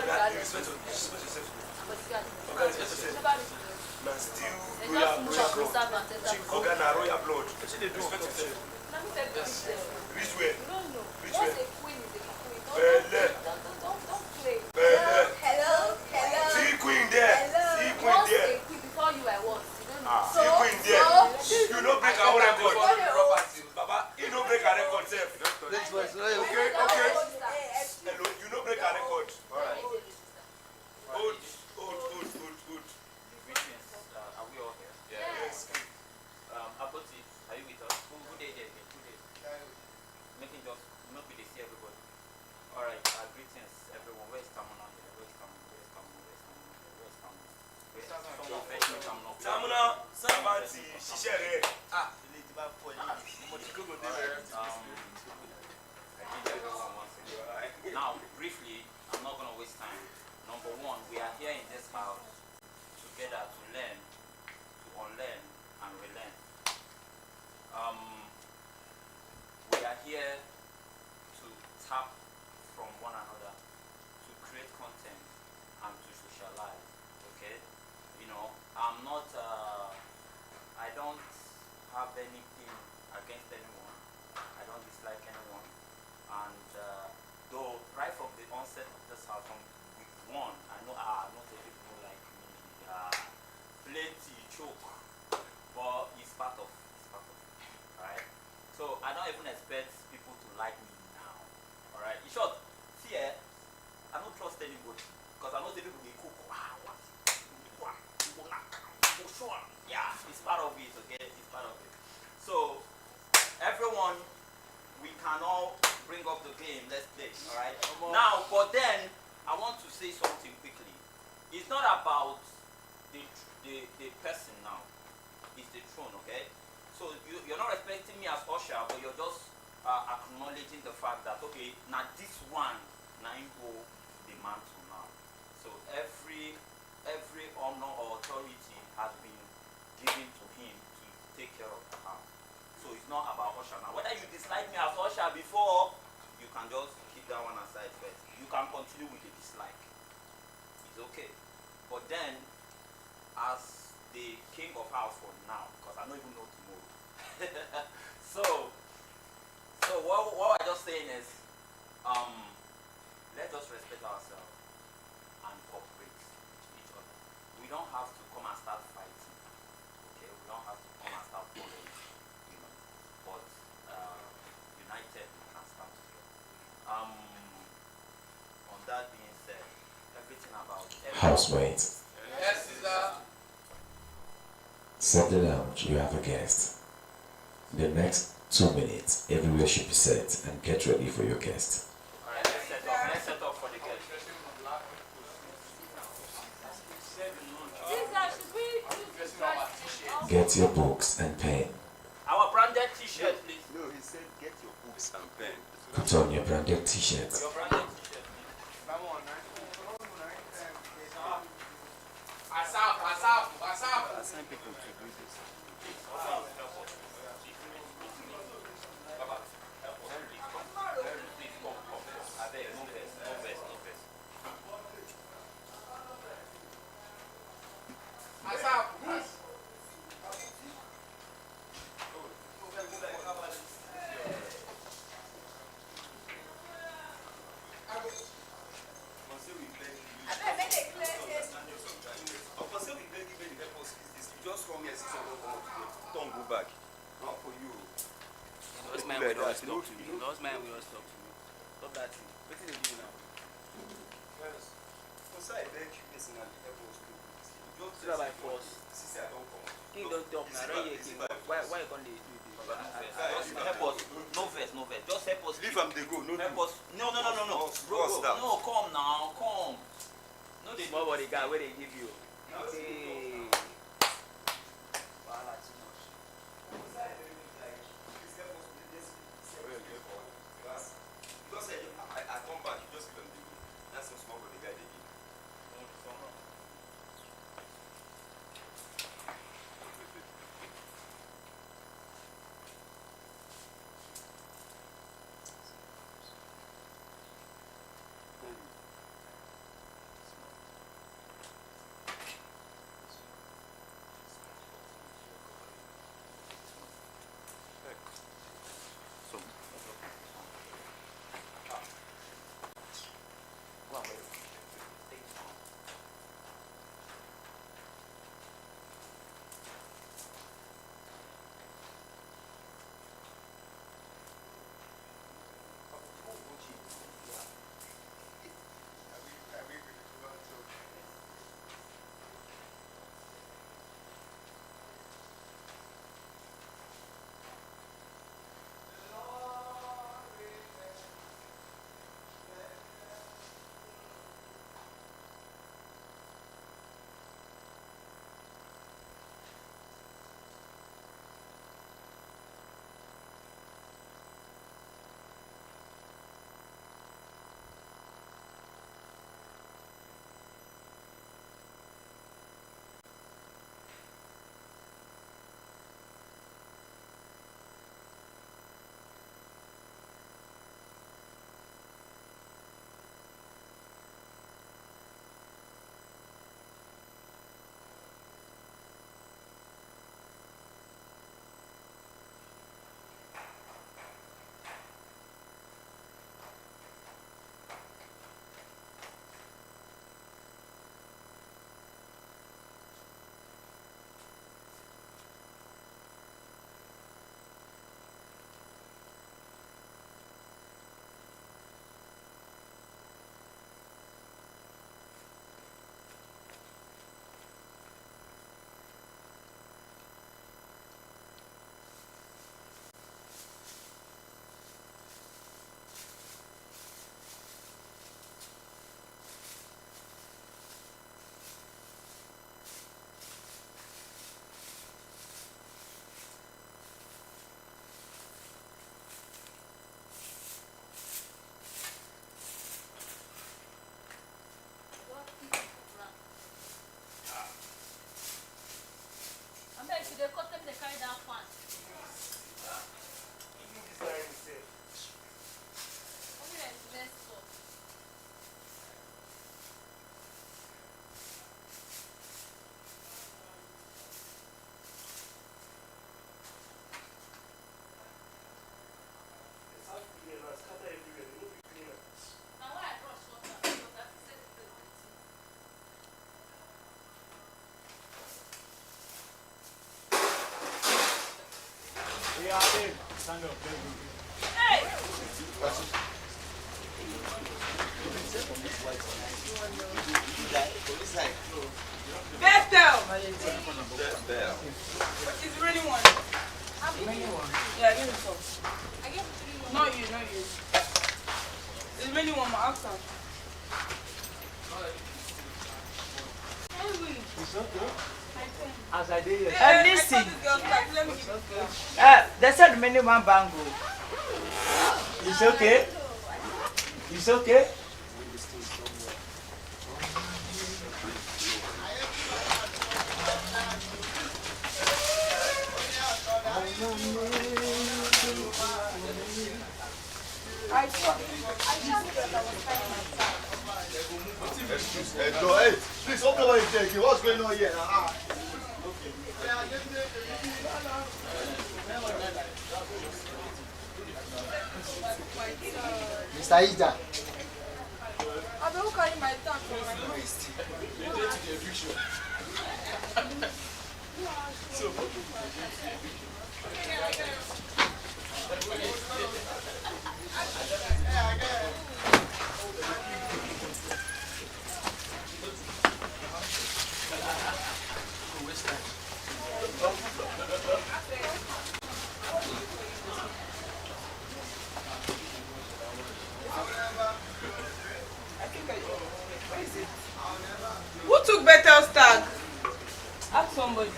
Respect yourself. Man, still royal blood. Organa royal blood. Respect yourself. Which way? Which way? Hello. See queen there. See queen there. Before you were once. See queen there. You don't break our record. Baba, you don't break our record, sir. Okay. Hello, you don't break our record. Alright. Good. Are we all here? Yes. Apoti, are you with us? Who day there? Making just not be to see everybody. Alright, greetings everyone. Where's Tamuna here? Where's Tamuna? Tamuna, Sabanti, Shishere. Now, briefly, I'm not going to waste time. Number one, we are here in this house together to learn, to unlearn, and relearn. We are here to tap from one another, to create content, and to socialize. Okay? You know, I'm not, I don't have anything against anyone. I don't dislike anyone. And though right from the onset of this house, from week one, I know most of people like me, plenty choke, but it's part of it, right? So I don't even expect people to like me now, all right? In short, see, I don't trust anybody because I know the people they cook. Yeah, it's part of it, okay? It's part of it. So everyone, we can all bring up the game. Let's play, all right? Now, but then I want to say something quickly. It's not about the person now. It's the throne, okay? So you're not respecting me as usher, but you're just acknowledging the fact that okay, now this one, now go the mantle now. So every honor or authority has been given to him to take care of the house. So it's not about usher now. Whether you dislike me as usher before, you can just keep that one aside first. You can continue with the dislike. It's okay. But then, as the king of house for now, because I don't even know tomorrow. so what I'm just saying is, let us respect ourselves and cooperate with each other. We don't have to come and start fighting. Okay, we don't have to come and start following, you know. But united we can stand together. On that being said, everything about Housemates. Yes, sir. Set the lounge, you have a guest. The next 2 minutes, everywhere should be set and get ready for your guest. Alright, let's set up for the guest. Get your books and pen. Our branded t-shirt, please. No, he said get your books and pen. Put on your branded t-shirt. Your branded t-shirt, please. Assign people to do this. Just come here, see someone come up today. Don't go back. Not for you. Those men will always talk to me. Those men will always talk to me. Stop that thing. What did they do now? Yes. Because I beg you personally, help us do this. Just It's not by force. Sister, I don't come. King don't talk now. Don't hear king. Why you can't do this? Just help us. No verse. Just help us. Leave them, they go. No, Help us. No. Bro, no, come now. Come. No, they Small body guy, where they give you? Hey. Wahala too much. Because I come back, you just give them the go. That's some small body guy they give. Bethel. Bell. It's really one. Yeah, give me some. Not you, not you. It's really one more outside. As I did here. Listen. They said minimum bango. It's okay. It's okay. Hey, please open what you're taking. What's going on here? Mr. Ida. I don't carry my tag from my waist. Who took Bethel's tag? Ask somebody.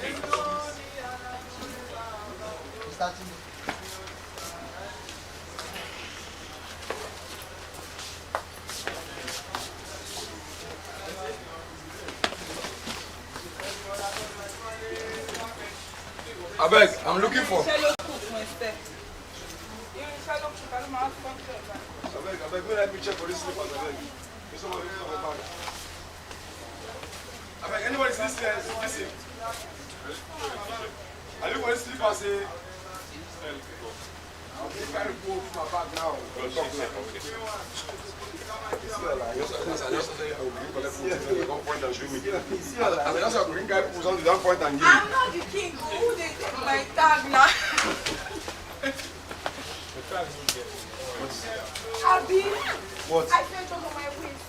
I beg, I'm looking for. Shallow cook my step. You shallow cook, I don't know how to function. I beg, let me check for this slippers. I beg. There's somebody in my bag. I beg, anybody see this thing? Listen. I look for this slipper, say. I'm trying to go open my bag now. I'm not the king. Who they take my tag now? Abi. What? I felt over my waist.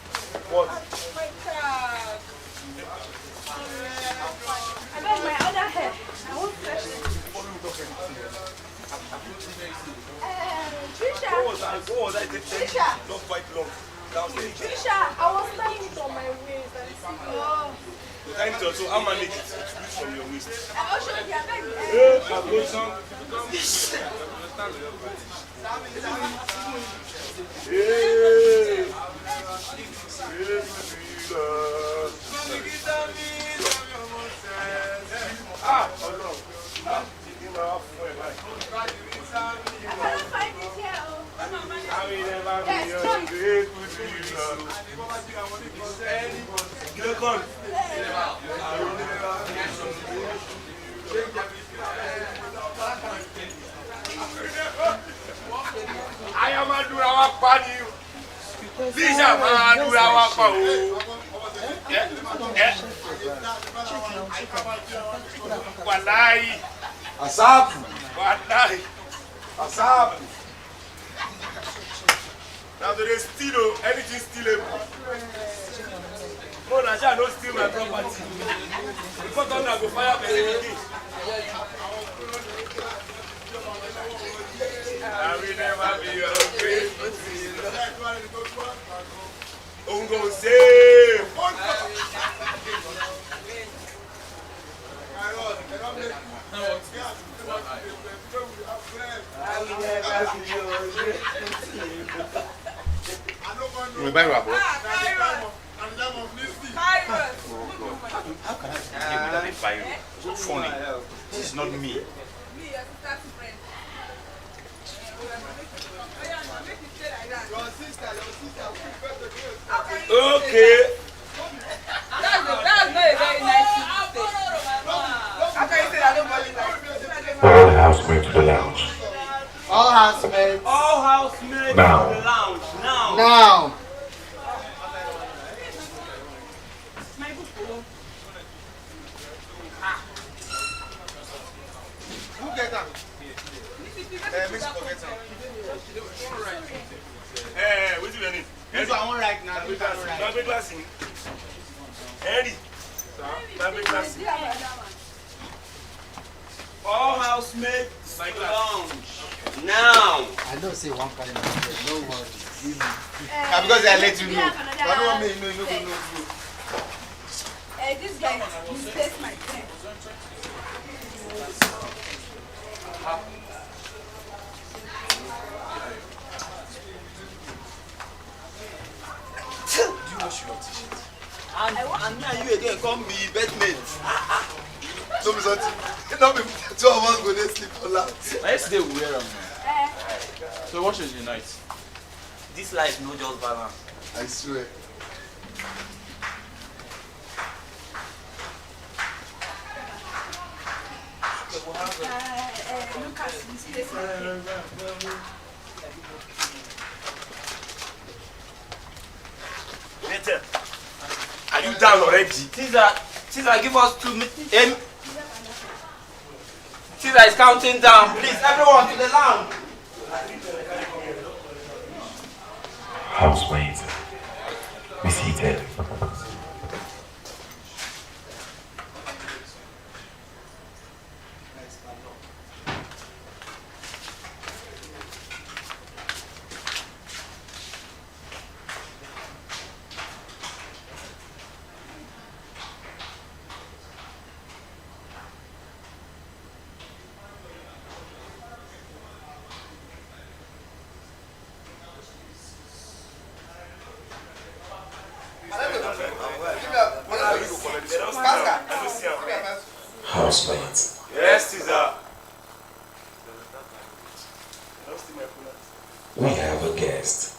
What? My tag. I got my other hair. I won't fresh it. Trisha. What was I taking? Trisha. Not quite long. Trisha, I was tying it on my waist. Oh. Time to also, I'll manage it. Squeeze from your waist. I'll show you. I beg you. I cannot find it here. I am a Durawa party. These are my Durawa party. Wallahi. Asap. Wallahi. Asap. Now there is still anything stealable. Oh, Naja, don't steal my property. Before time I go fire my again. I will never be okay. Ungo save. You buy rap. How can I give me that fire? So funny. This is not me. Okay. That's not a very nice thing to say. How can you say that nobody likes? All housemates to the lounge. All housemates. All housemates Now. to the lounge. Now. Now. Who get that? gbé gíláàsì ni. Henry. Máa gbé gíláàsì. All housemates lounge. Now. I know say one kind of thing. No worry. Give me. Because I let you know. I don't want me to know. This guy mistakes my friend. And now you again come be bedmate. No be something. No be two of us go dey sleep for loud. Yesterday we wear them. So what should unite? This life no just balance. I swear. Lucas mistakes my friend. Nathan, are you down already? Caesar, give us 2 minutes. Caesar is counting down. Please, everyone to the lounge. Housemates, be seated. Housemates. Yes, Caesar. We have a guest.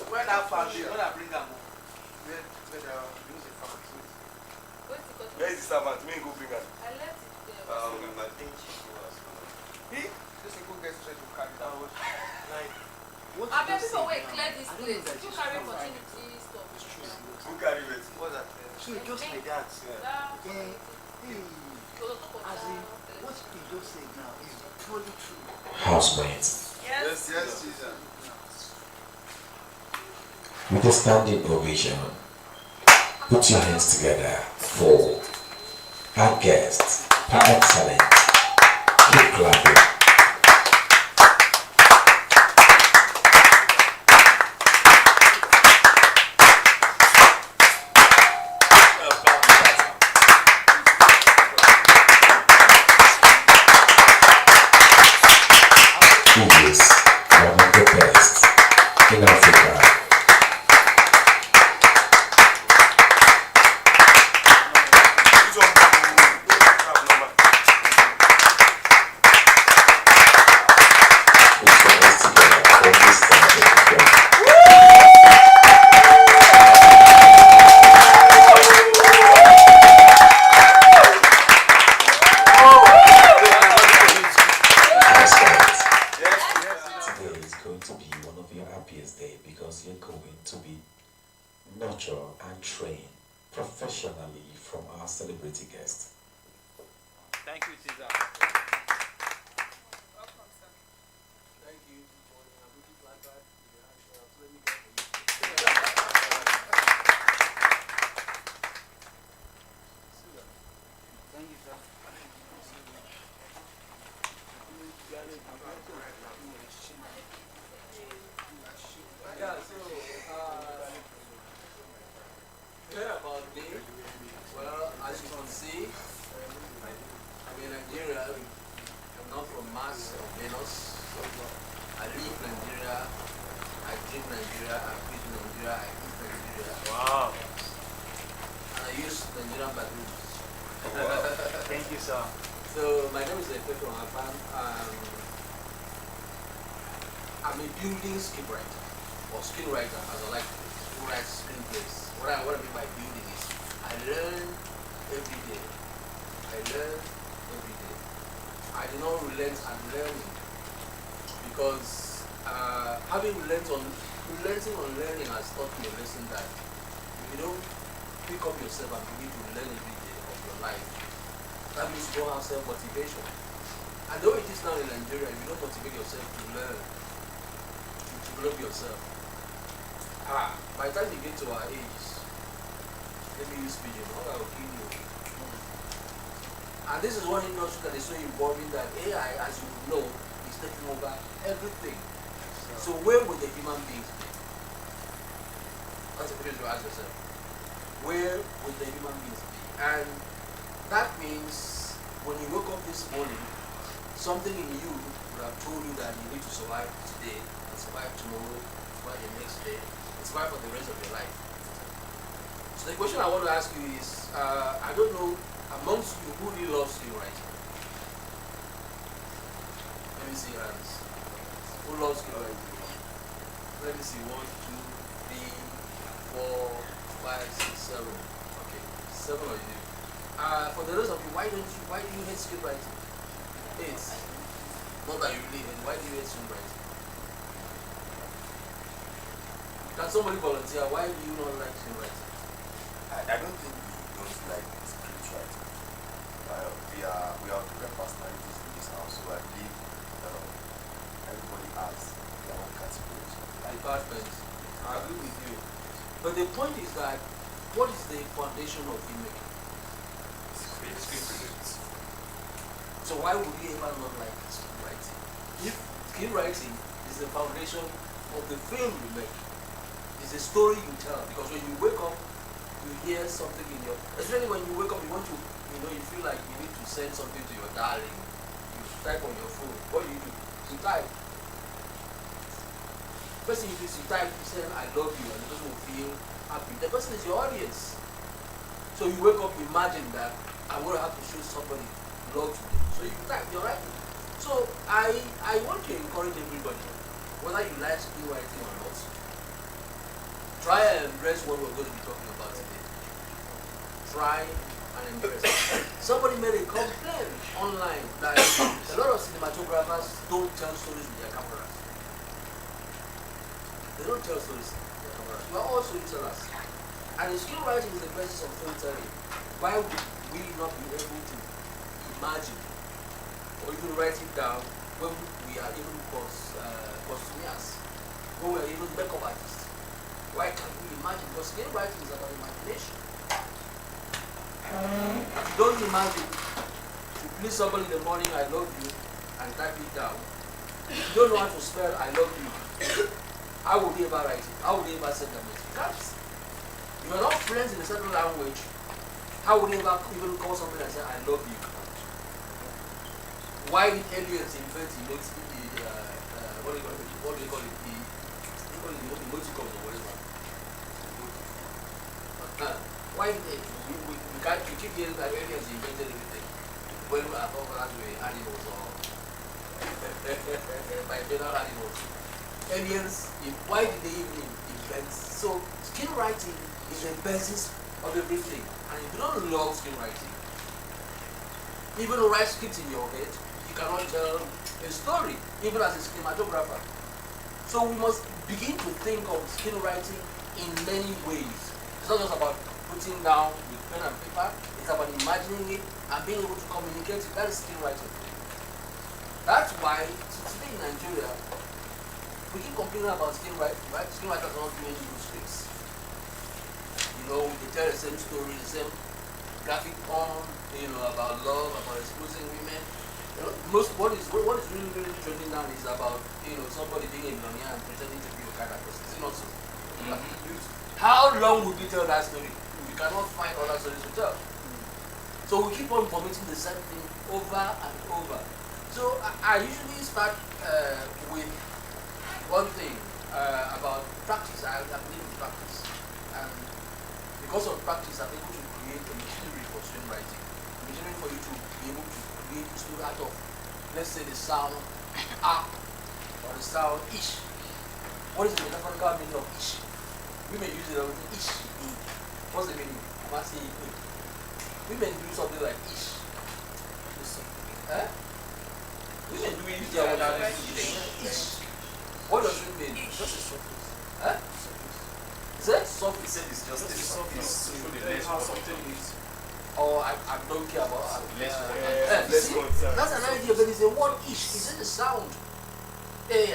Where that fan is, when I bring them. Where is the servant? Me go bring her. I left it there. I think she was. This people get straight to carry that. I bet people will clear this place. You carry opportunity stuff. Who carry it? What's that? So just like that. That- As in, what you just said now is totally true. Housemates, Yes. Yes, Caesar. with a standing ovation, put your hands together for our guest, par excellence. Keep clapping. He is one of the best in Africa. Put your hands together for this time. Today is going to be one of your happiest days because you're going to be nurtured and trained professionally from our celebrity guest. Thank you, Caesar. Thank you. Thank you, sir. Yeah, so, care about me. Well, as you can see, I'm in Nigeria. I'm not from Mars or Venus. I live in Nigeria. I drink Nigeria. I breathe Nigeria. I eat Nigeria. Wow. And I use Nigerian bathrooms. Thank you, sir. So my name is Efeto Afan. I'm a building scriptwriter or screenwriter, as I like to write screenplays. What I mean by building is I learn every day. I do not relent at learning because having relenting on learning has taught me a lesson that if you don't pick up yourself and begin to learn every day of your life, That means you don't have self-motivation. And the way it is now in Nigeria, if you don't motivate yourself to learn, to develop yourself, by the time you get to our age, let me use speaking, I will kill you. And this is one industry that is so evolving that AI, as you know, is taking over everything. So where would the human beings be? That's a question to ask yourself. Where would the human beings be? And that means when you woke up this morning, something in you would have told you that you need to survive today, and survive tomorrow, survive the next day, and survive for the rest of your life. So the question I want to ask you is, I don't know, amongst you, who really loves screenwriting? Let me see your hands. Who loves screenwriting? Let me see, 1, 2, 3, 4, 5, 6, 7. Okay, 7 of you. For the rest of you, why do you hate screenwriting? It's not that you really hate. Why do you hate screenwriting? Can somebody volunteer? Why do you not like screenwriting? I don't think we don't like scriptwriting. We are different personalities in this house, so I believe everybody has their own categories. Perfect. I agree with you. But the point is that, what is the foundation of filmmaking? So why would you ever not like screenwriting? If screenwriting is the foundation of the film you make, it's a story you tell. Because when you wake up, you hear something in your, especially when you wake up, you want to, you feel like you need to send something to your darling. You type on your phone. What do? You type. First thing you do is you type, you say, I love you, and the person will feel happy. The person is your audience. So you wake up, imagine that I'm going to have to show somebody love today. So you type, you're right. So I want to encourage everybody, whether you like screenwriting or not, try and embrace what we're going to be talking about today. Try and embrace it. Somebody made a complaint online that a lot of cinematographers don't tell stories with their cameras. They don't tell stories with their cameras. We are all storytellers. And screenwriting is the basis of storytelling. Why would we not be able to imagine or even write it down when we are even costumiers, when we are even makeup artists? Why can't we imagine? Because screenwriting is about imagination. If you don't imagine to please somebody in the morning, I love you, and type it down. If you don't know how to spell I love you, how would you ever write it? How would you ever send a message? You can't. If you're not friends in a certain language, how would you ever even call somebody and say I love you? Why did aliens invent the what do you call it? The emoticons or whatever. Why did we keep hearing that aliens invented everything? When we are talking about animals or bipedal animals. Aliens, why did they even invent? So screenwriting is the basis of everything. And if you don't love screenwriting, even write scripts in your head, you cannot tell a story, even as a cinematographer. So we must begin to think of screenwriting in many ways. It's not just about putting down with pen and paper, it's about imagining it and being able to communicate it. That is screenwriting. That's why today in Nigeria, we keep complaining about screenwriters not doing good scripts. They tell the same story, the same graphic porn, about love, about exposing women. What is really, really trending now is about, somebody being a millionaire and pretending to be a character. Is it not so? How long would we tell that story? We cannot find other stories to tell. So we keep on vomiting the same thing over and over. So I usually start with one thing about practice. I believe in practice. And because of practice, I'm able to create a machinery for screenwriting. A machinery for you to be able to create a story out of, let's say, the sound ah or the sound ish. What is the metaphorical meaning of ish? Women use it as ish. What's the meaning? I'm asking you. Women do something like ish. Women do it their own ish. What does it mean? Just a surface. Is that surface? It's just a surface. How something is. or I don't care about. Let's See, go, sir. that's an idea, but it's a word ish. It's in the sound. Hey,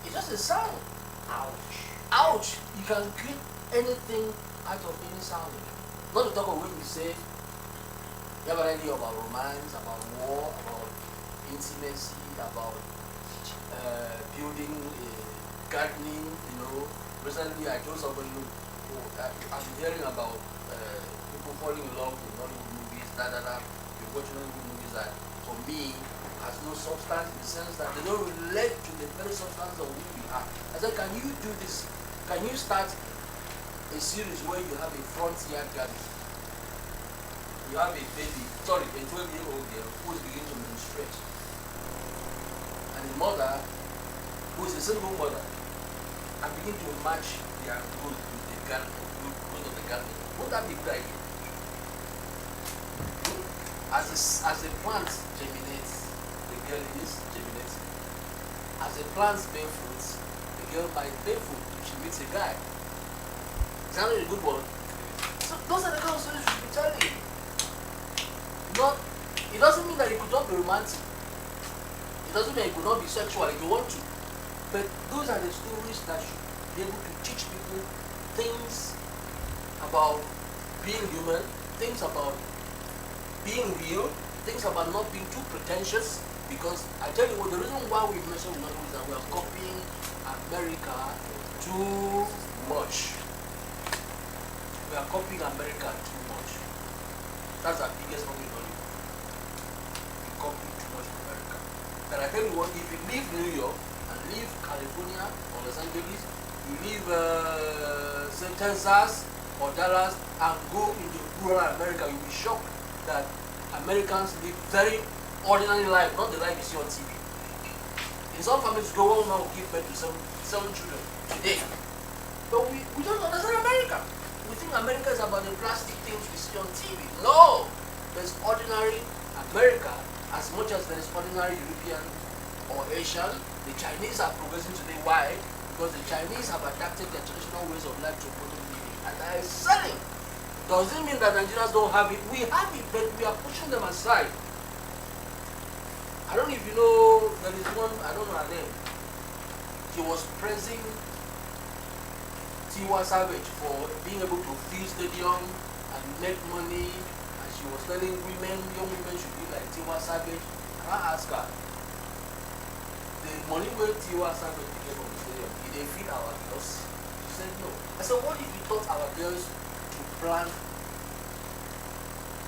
it's just a sound. Ouch. Ouch. You can create anything out of any sound. Not to talk of when you say you have an idea about romance, about war, about intimacy, about building, gardening. You know, recently I told somebody, I've been hearing about people falling in love with Hollywood movies, you're watching Hollywood movies that, for me, has no substance in the sense that they don't relate to the very substance of who we are. I said, can you do this? Can you start a series where you have a frontier garden? You have a 12-year-old girl who is beginning to menstruate. And a mother, who is a single mother, and begin to match their growth with the garden, growth of the garden. Won't that be a good idea? As a plant germinates, the girl is germinating. As a plant bear fruits, the girl might bear fruit if she meets a guy. Is that not a good one? So those are the kind of stories you should be telling. It doesn't mean that it could not be romantic. It doesn't mean it could not be sexual if you want to. But those are the stories that should be able to teach people things about being human, things about being real, things about not being too pretentious. Because I tell you what, the reason why we mention Ronaldo is that we are copying America too much. We are copying America too much. That's our biggest problem in Hollywood. We copy too much of America. And I tell you what, if you leave New York and leave California or Los Angeles, you leave say Texas or Dallas and go into rural America, you'll be shocked that Americans live very ordinary life, not the life you see on TV. In some families, go on now give birth to seven children today. But we don't understand America. We think America is about the plastic things we see on TV. No! There's ordinary America as much as there's ordinary European or Asian. The Chinese are progressing today. Why? Because the Chinese have adapted their traditional ways of life to modern living and they are selling. Does it mean that Nigerians don't have it? We have it, but we are pushing them aside. I don't know if you know, there is one, I don't know her name. She was praising Tiwa Savage for being able to fill stadium and make money, and she was telling women, young women should be like Tiwa Savage. And I asked her, the money where Tiwa Savage became from the stadium, did they feed our girls? She said no. I said, what if you taught our girls to plant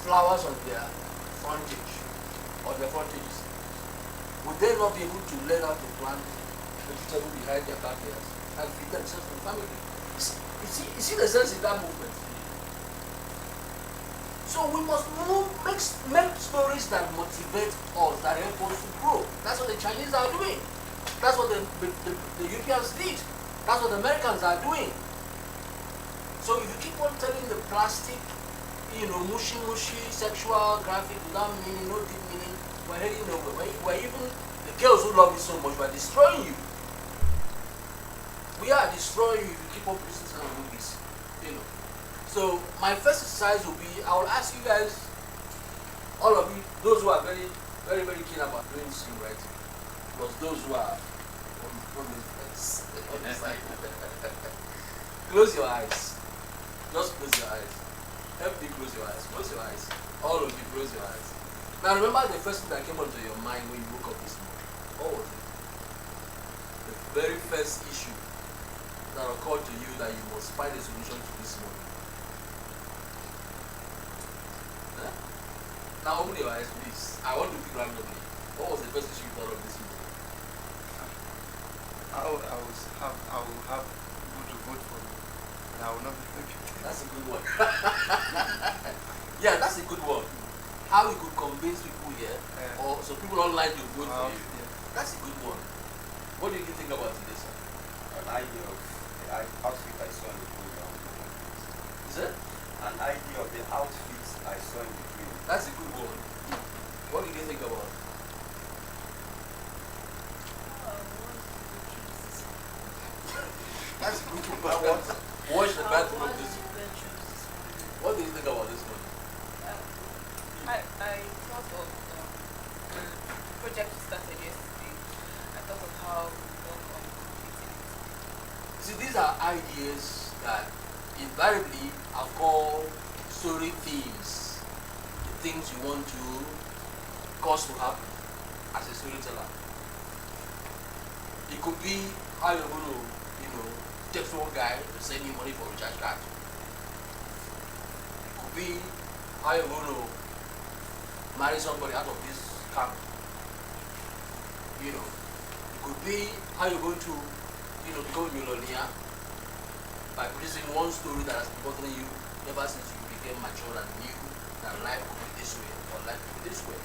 flowers on their frontage, or their frontages? Would they not be able to learn how to plant vegetable behind their backyards and feed themselves and family? You see the sense in that movement? So we must make stories that motivate us, that help us to grow. That's what the Chinese are doing. That's what the Europeans did. That's what the Americans are doing. So if you keep on telling the plastic, mushy, sexual, graphic, without meaning, no deep meaning, we're heading nowhere. We're even, the girls who love you so much, we're destroying you. We are destroying you if you keep on producing some movies. So my first exercise will be, I will ask you guys, all of you, those who are very, very, very keen about doing screenwriting, plus those who are on the side. Close your eyes. Just close your eyes. Help me close your eyes. Close your eyes. All of you, close your eyes. Now remember the first thing that came onto your mind when you woke up this morning. What was it? The very first issue that occurred to you that you must find a solution to this morning. Huh? Now open your eyes, please. I want to pick randomly. What was the first issue you thought of this morning? I will have people to vote for me, and I will not be thinking. That's a good one. Yeah, that's a good one. How you could convince people here, or so people online to vote for you. Yeah. That's a good one. What do you think about this? An idea of the outfit I saw in the program. Is it? An idea of the outfits I saw in the film. That's a good one. What do you think about it? That's a good one. Watch the bathroom of this. What do you think about this one? I thought of the project we started yesterday. I thought of how we work on completing it. See, these are ideas that invariably are called story themes, the things you want to cause to happen as a storyteller. It could be how you're going to, text one guy to send you money for a recharge card. It could be how you're going to marry somebody out of this camp. It could be how you're going to, become a millionaire by producing one story that has been bothering you ever since you became mature and knew that life could be this way or life could be this way.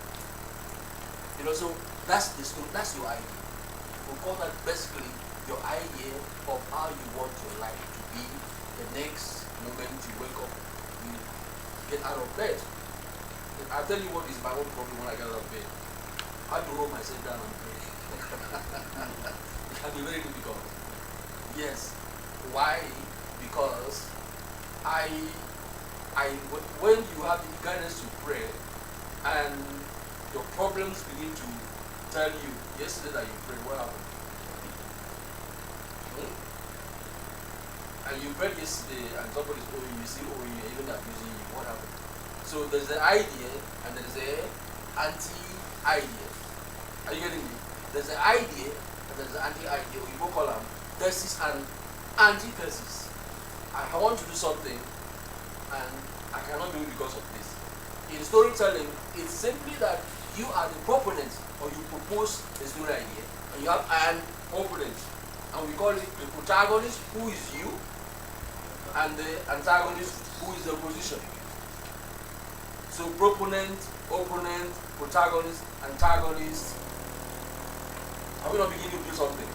So that's the story, that's your idea. We call that basically your idea of how you want your life to be the next moment you wake up, you get out of bed. And I'll tell you what is my own problem when I get out of bed. I have to roll myself down and pray. It can be very difficult. Yes. Why? Because when you have the guidance to pray and your problems begin to tell you yesterday that you prayed, what happened? And you prayed yesterday and somebody's owing you, still owing you, even abusing you, what happened? So there's an idea and there's an anti-idea. Are you getting me? There's an idea and there's an anti-idea. You both call them thesis and antithesis. I want to do something and I cannot do it because of this. In storytelling, it's simply that you are the proponent or you propose a story idea and you have an opponent. And we call it the protagonist, who is you, and the antagonist, who is the opposition. So proponent, opponent, protagonist, antagonist. Are we not beginning to do something?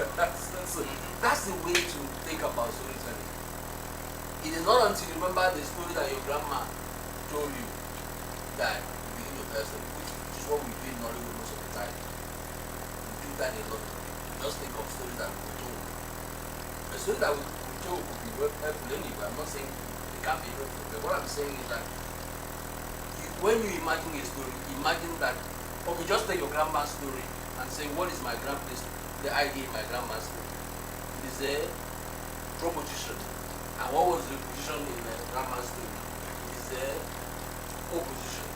That's the way to think about storytelling. It is not until you remember the story that your grandma told you that you begin to tell story, which is what we do in Nollywood most of the time. We do that a lot. Just think of stories that we told. The story that we told could be helpful anyway. I'm not saying it can't be helpful, but what I'm saying is that when you imagine a story, imagine that, okay, just take your grandma's story and say, what is my grandma's, the idea in my grandma's story? It is a proposition. And what was the position in the grandma's story? It is the opposition,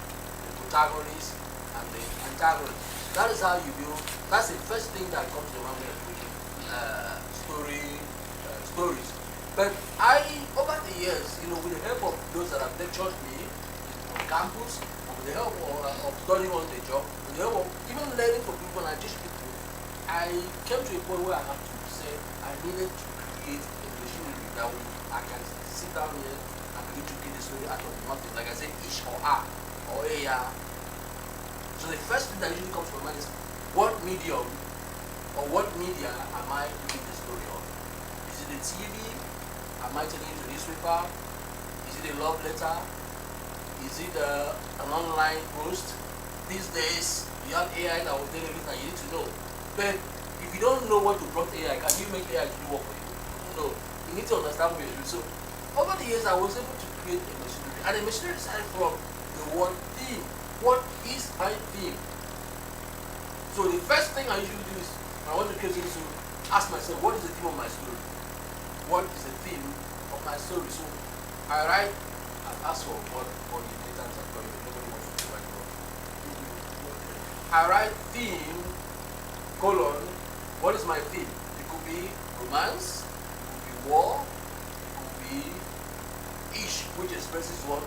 the protagonist and the antagonist. That is how you build. That's the first thing that comes to mind when you're reading stories. But over the years, with the help of those that have lectured me on campus, with the help of studying on the job, with the help of even learning from people and I teach people, I came to a point where I have to say I needed to create a machinery that I can sit down here and begin to create a story out of nothing. Like I said, ish or a or a. So the first thing that usually comes to my mind is what medium or what media am I doing the story of? Is it the TV? Am I taking it to newspaper? Is it a love letter? Is it an online post? These days, you have AI that will tell you everything you need to know. But if you don't know what to prompt AI, can you make AI to do work for you? No. You need to understand what you're doing. So, over the years, I was able to create a machinery. And the machinery started from the word theme. What is my theme? So the first thing I usually do is, I want to create to ask myself, what is the theme of my story? What is the theme of my story? So I write, I've asked for what the data are coming, nobody wants to do right now. I write theme, colon, what is my theme? It could be romance, it could be war, it could be ish, which expresses what?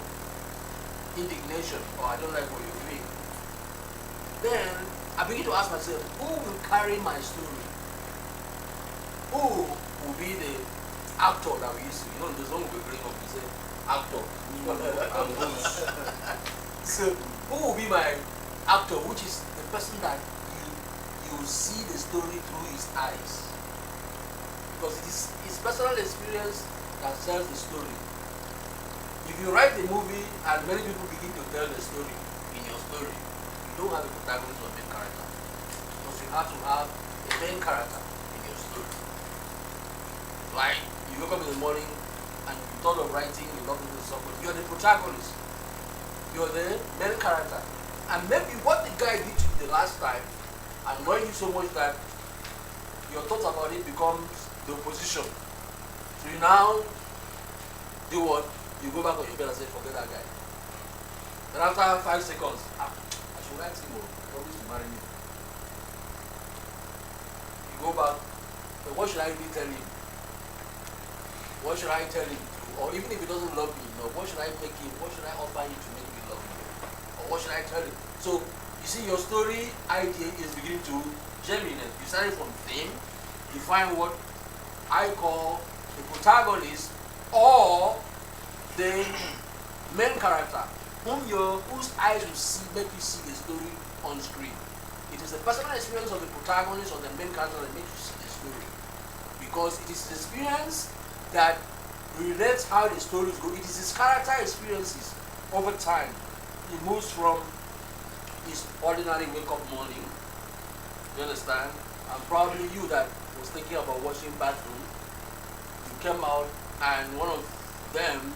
Indignation, or I don't like what you're doing. Then I begin to ask myself, who will carry my story? Who will be the actor that we used to? There's one we bring up, we say actor. So who will be my actor, which is the person that you see the story through his eyes? Because it is his personal experience that tells the story. If you write a movie and many people begin to tell the story in your story, you don't have a protagonist or main character. Because you have to have a main character in your story. Like, you wake up in the morning and you thought of writing, you're not going to suffer. You're the protagonist. You're the main character. And maybe what the guy did to you the last time annoyed you so much that your thoughts about it becomes the opposition. So you now do what? You go back on your bed and say, forget that guy. Then after 5 seconds, I should write him or promise to marry me. You go back, but what should I really tell him? What should I tell him? Or even if he doesn't love me, what should I make him? What should I offer him to make me love me? Or what should I tell him? So you see, your story idea is beginning to germinate. You started from theme, you find what I call the protagonist or the main character, whose eyes will see, make you see the story on screen. It is the personal experience of the protagonist or the main character that makes you see the story. Because it is his experience that relates how the stories go. It is his character experiences over time. He moves from his ordinary wake-up morning, you understand? And probably you that was thinking about washing bathroom, you came out and one of them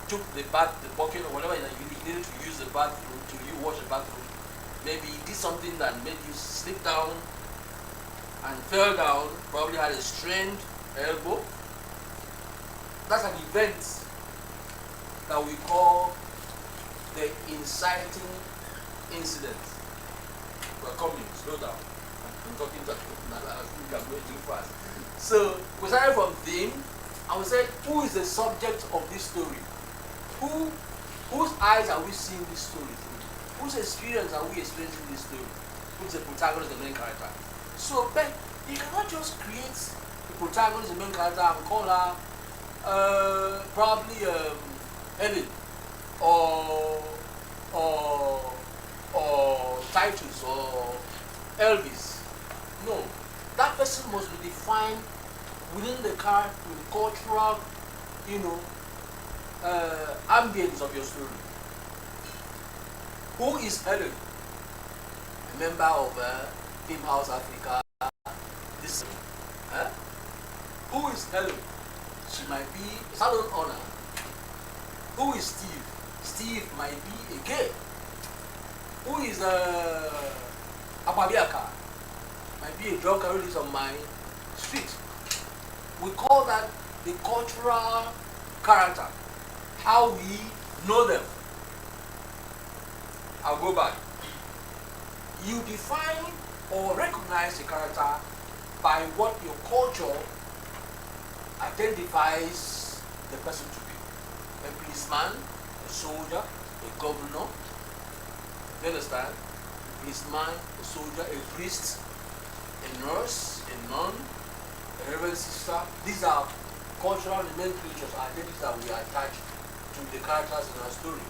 took the bucket or whatever that you needed to use the bathroom, to you wash the bathroom. Maybe he did something that made you slip down and fell down, probably had a strained elbow. That's an event that we call the inciting incident. We're coming, slow down. I'm talking to I think I'm going too fast. So we started from theme and we said, who is the subject of this story? Whose eyes are we seeing this story through? Whose experience are we experiencing this story? Who's the protagonist, the main character? So, but you cannot just create the protagonist, the main character, and call her probably Ellen or Titus or Elvis. No, that person must be defined within the cultural, ambience of your story. Who is Helen? A member of Team House Africa. This. Who is Helen? She might be a salon owner. Who is Steve? Steve might be a gay. Who is Ababiaka? Might be a drug who lives on my street. We call that the cultural character. How we know them. I'll go back. You define or recognize a character by what your culture identifies the person to be. A policeman, a soldier, a governor. You understand? A policeman, a soldier, a priest, a nurse, a nun, a reverend sister. These are cultural main creatures, identities that we attach to the characters in our story.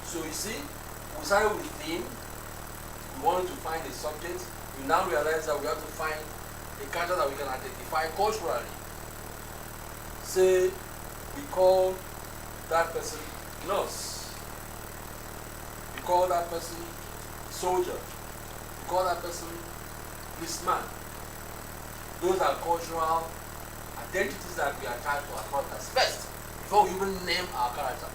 So you see, we started with theme. We wanted to find a subject. We now realize that we have to find a character that we can identify culturally. Say, we call that person nurse. We call that person soldier. We call that person policeman. Those are cultural identities that we attach to our characters first, before we even name our character.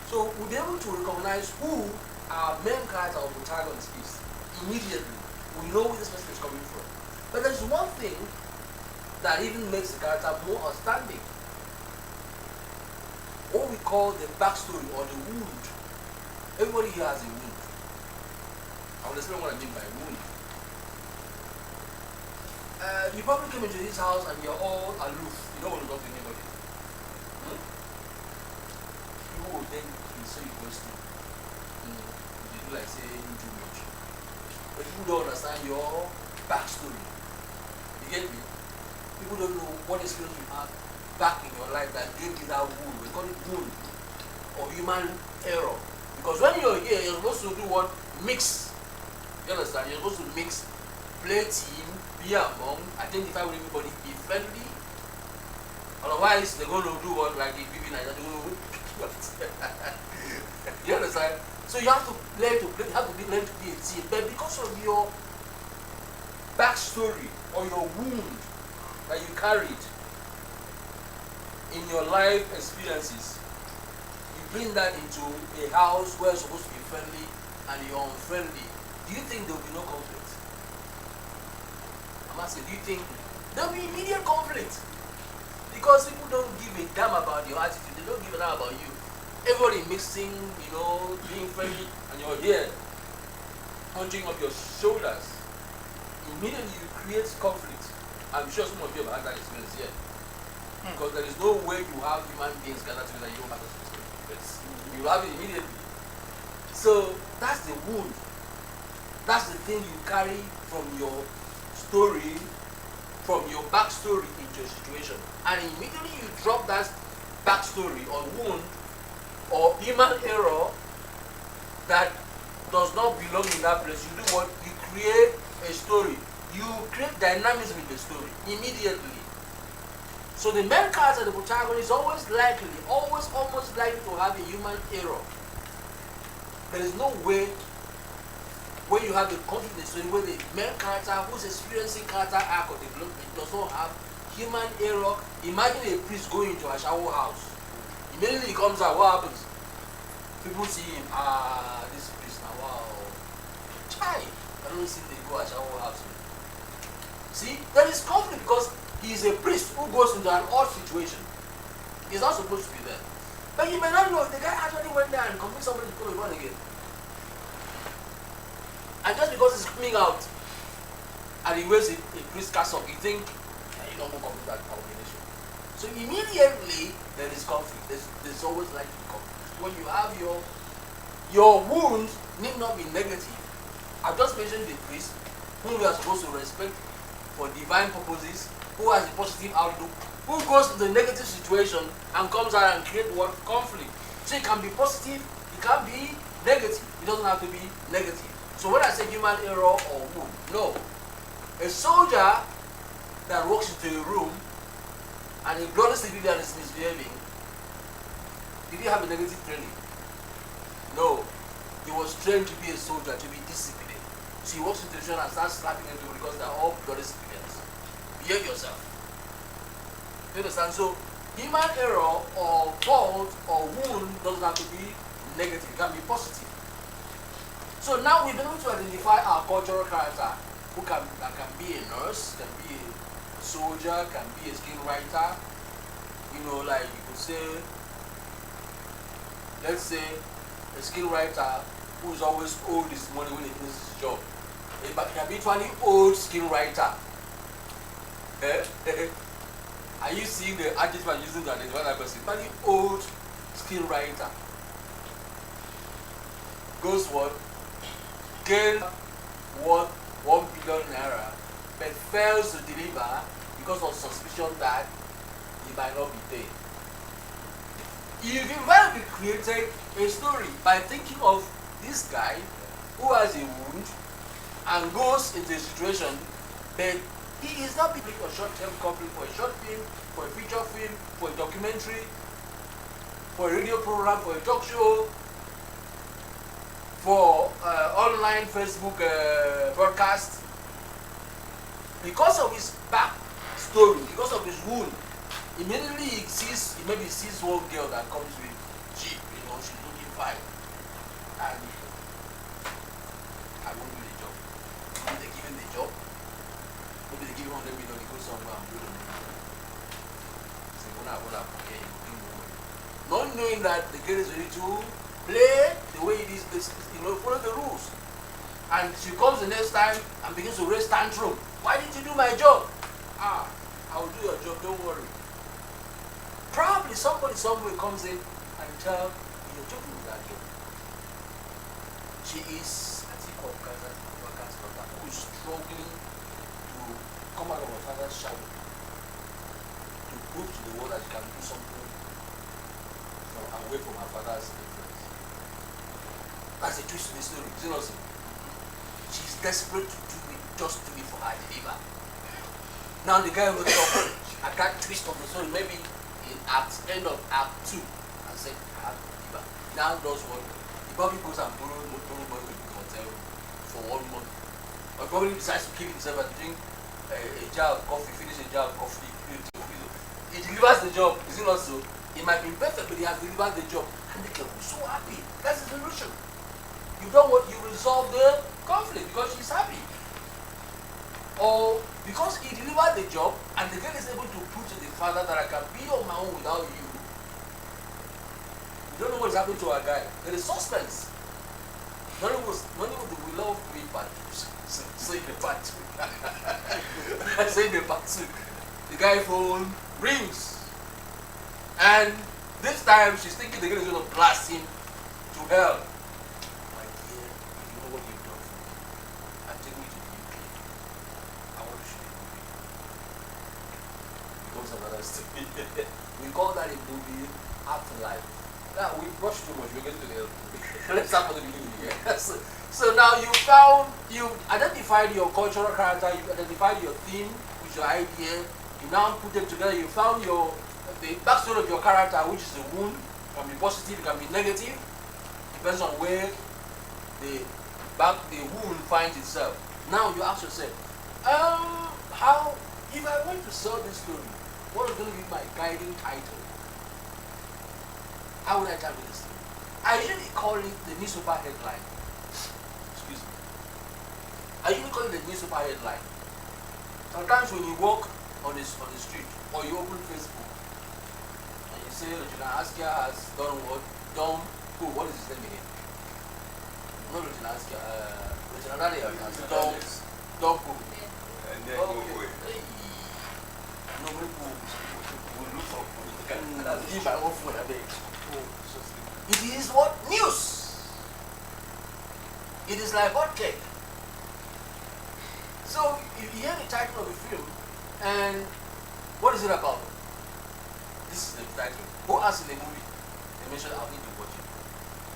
So we'll be able to recognize who our main character or protagonist is immediately. We know where this person is coming from. But there's one thing that even makes the character more outstanding. What we call the backstory or the wound. Everybody here has a wound. I'll explain what I mean by wound. You probably came into this house and you're all aloof. You don't want to talk to anybody. People will then be so egoistic. They do like saying too much. But people don't understand your backstory. You get me? People don't know what experience you have back in your life that gave you that wound. We call it wound or human error. Because when you're here, you're supposed to do what? Mix. You understand? You're supposed to mix, play team, be among, identify with everybody, be friendly. Otherwise, they're going to do what like the BB Niger do. You understand? So you have to learn to play, learn to be a team. But because of your backstory or your wound that you carried in your life experiences, you bring that into a house where it's supposed to be friendly and you're unfriendly, do you think there will be no conflict? I'm asking, do you think there will be immediate conflict? Because people don't give a damn about your attitude, they don't give a damn about you. Everybody mixing, being friendly, and you're here, punching up your shoulders. Immediately you create conflict. I'm sure some of you have had that experience here. Because there is no way you have human beings gathered together and you don't have those experience. You have it immediately. So that's the wound. That's the thing you carry from your story, from your backstory into a situation. And immediately you drop that backstory or wound or human error that does not belong in that place. You do what? You create a story. You create dynamism in the story immediately. So the main character, the protagonist, is always almost likely to have a human error. There is no way when you have a conflict in the story where the main character who's experiencing character arc or development does not have human error. Imagine a priest going into a shower house. Immediately he comes out, what happens? People see him, this priest now, wow. Chai, I don't see they go a shower house. See, there is conflict because he is a priest who goes into an odd situation. He's not supposed to be there. But you may not know if the guy actually went there and convinced somebody to go run again. And just because he's coming out and he wears a priest cassock, you think you don't go with that combination. So immediately there is conflict. There's always likely to be conflict. When you have your wounds need not be negative. I've just mentioned the priest whom we are supposed to respect for divine purposes, who has a positive outlook, who goes to the negative situation and comes out and creates what? Conflict. So it can be positive, it can be negative. It doesn't have to be negative. So when I say human error or wound, no. A soldier that walks into a room and a bloody civilian is misbehaving, did he have a negative training? No. He was trained to be a soldier, to be disciplined. So he walks into the and starts slapping everybody because they're all bloody civilians. Behave yourself. You understand? So human error or fault or wound doesn't have to be negative, it can be positive. So now we've been able to identify our cultural character that can be a nurse, can be a soldier, can be a screenwriter. Like you could say, let's say a screenwriter who's always owed his money when he finishes his job. A habitually old screenwriter. Are you seeing the adjective I'm using to identify that person? Habitually old screenwriter. Goes what? Gain worth 1 billion naira, but fails to deliver because of suspicion that he might not be paid. You've invariably created a story by thinking of this guy who has a wound and goes into a situation that he is not being a short-term conflict for a short film, for a feature film, for a documentary, for a radio program, for a talk show, for online Facebook broadcast. Because of his back story, because of his wound, immediately he maybe sees one girl that comes with cheap, she's looking fine, and I won't do the job. Maybe they give him the job, maybe they give him 100 million, he goes somewhere and build a million. Say, okay, not knowing that the girl is ready to play the way it is, follow the rules. And she comes the next time and begins to raise tantrum. Why didn't you do my job? I will do your job, don't worry. Probably somebody somewhere comes in and tells you're joking with that girl. She is a type of daughter who is struggling to come out of her father's shadow, to prove to the world that she can do something away from her father's influence. That's a twist in the story, you know. She's desperate to do it, just do it for her deliver. Now the guy will talk at that twist of the story, maybe in end of Act 2, and say, I have to deliver. Now does what? He probably goes and borrow money to the hotel for 1 month. Or probably decides to kill himself and drink a jar of coffee, finish a jar of coffee. He delivers the job, is it not so? It might be perfect, but he has delivered the job. And And the girl was so happy. That's the solution. You don't want, you resolve the conflict because she's happy. Or because he delivered the job and the girl is able to prove to the father that I can be on my own without you. You don't know what's happening to our guy. There is suspense. Nollywood we love to be part two. Say the part two. Say the part two. The guy phone rings. And this time she's thinking the girl is going to blast him to hell. My dear, you know what you've done for me. I'm taking you to the UK. I want to show you a movie. Becomes another story. We call that a movie Afterlife. Now we brush too much, we're getting to the end. Let's start from the beginning here. So now you identified your cultural character, you identified your theme with your idea, you now put them together, you found the backstory of your character, which is a wound. It can be positive, it can be negative, depends on where the wound finds itself. Now you ask yourself, how, if I want to sell this story, what is going to be my guiding title? How would I title this story? I usually call it the newspaper headline. Excuse me. I usually call it the newspaper headline. Sometimes when you walk on the street or you open Facebook and you say Regina Askia has done what? What is his name again? Not Regina Askia, Regina Nadia has done who? And then go away. No, we will look for give my own phone a bit. It is what? News. It is like hot cake. So you hear the title of the film and what is it about? This is the title. Who asked in the movie? They mentioned I need to watch it.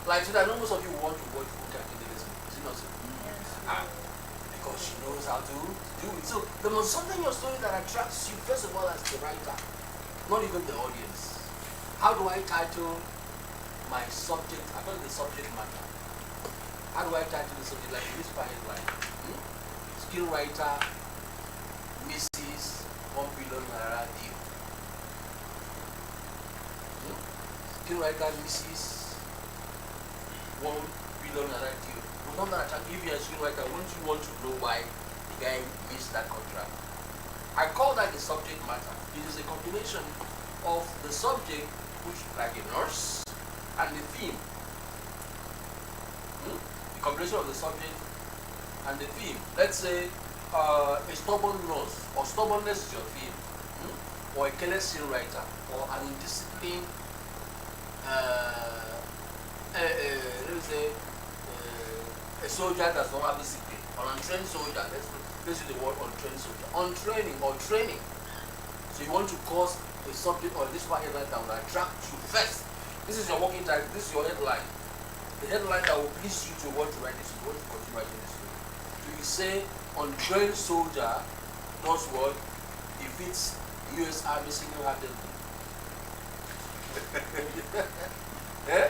Like today, I know most of you want to watch Funke Akindede's movie. Is it not so? Because she knows how to do it. So there must something in your story that attracts you, first of all, as the writer, not even the audience. How do I title my subject? I call it the subject matter. How do I title the subject? Like this headline. Skill writer, Mrs. $1 billion deal. Skill writer, Mrs. $1 billion deal. Not that attractive. If you're a skill writer, wouldn't you want to know why the guy missed that contract? I call that the subject matter. It is a combination of the subject, which like a nurse, and the theme. The combination of the subject and the theme. Let's say a stubborn nurse, or stubbornness is your theme, or a careless screenwriter, or an indisciplined, let me say, a soldier does not have discipline, or an untrained soldier. Let's use the word untrained soldier. Untraining or training. So you want to cause a subject or this headline that will attract you first. This is your working title. This is your headline. The headline that will please you to want to write this. You want to continue writing this story. So you say untrained soldier does what? Defeats U.S. Army single-handedly. Eh?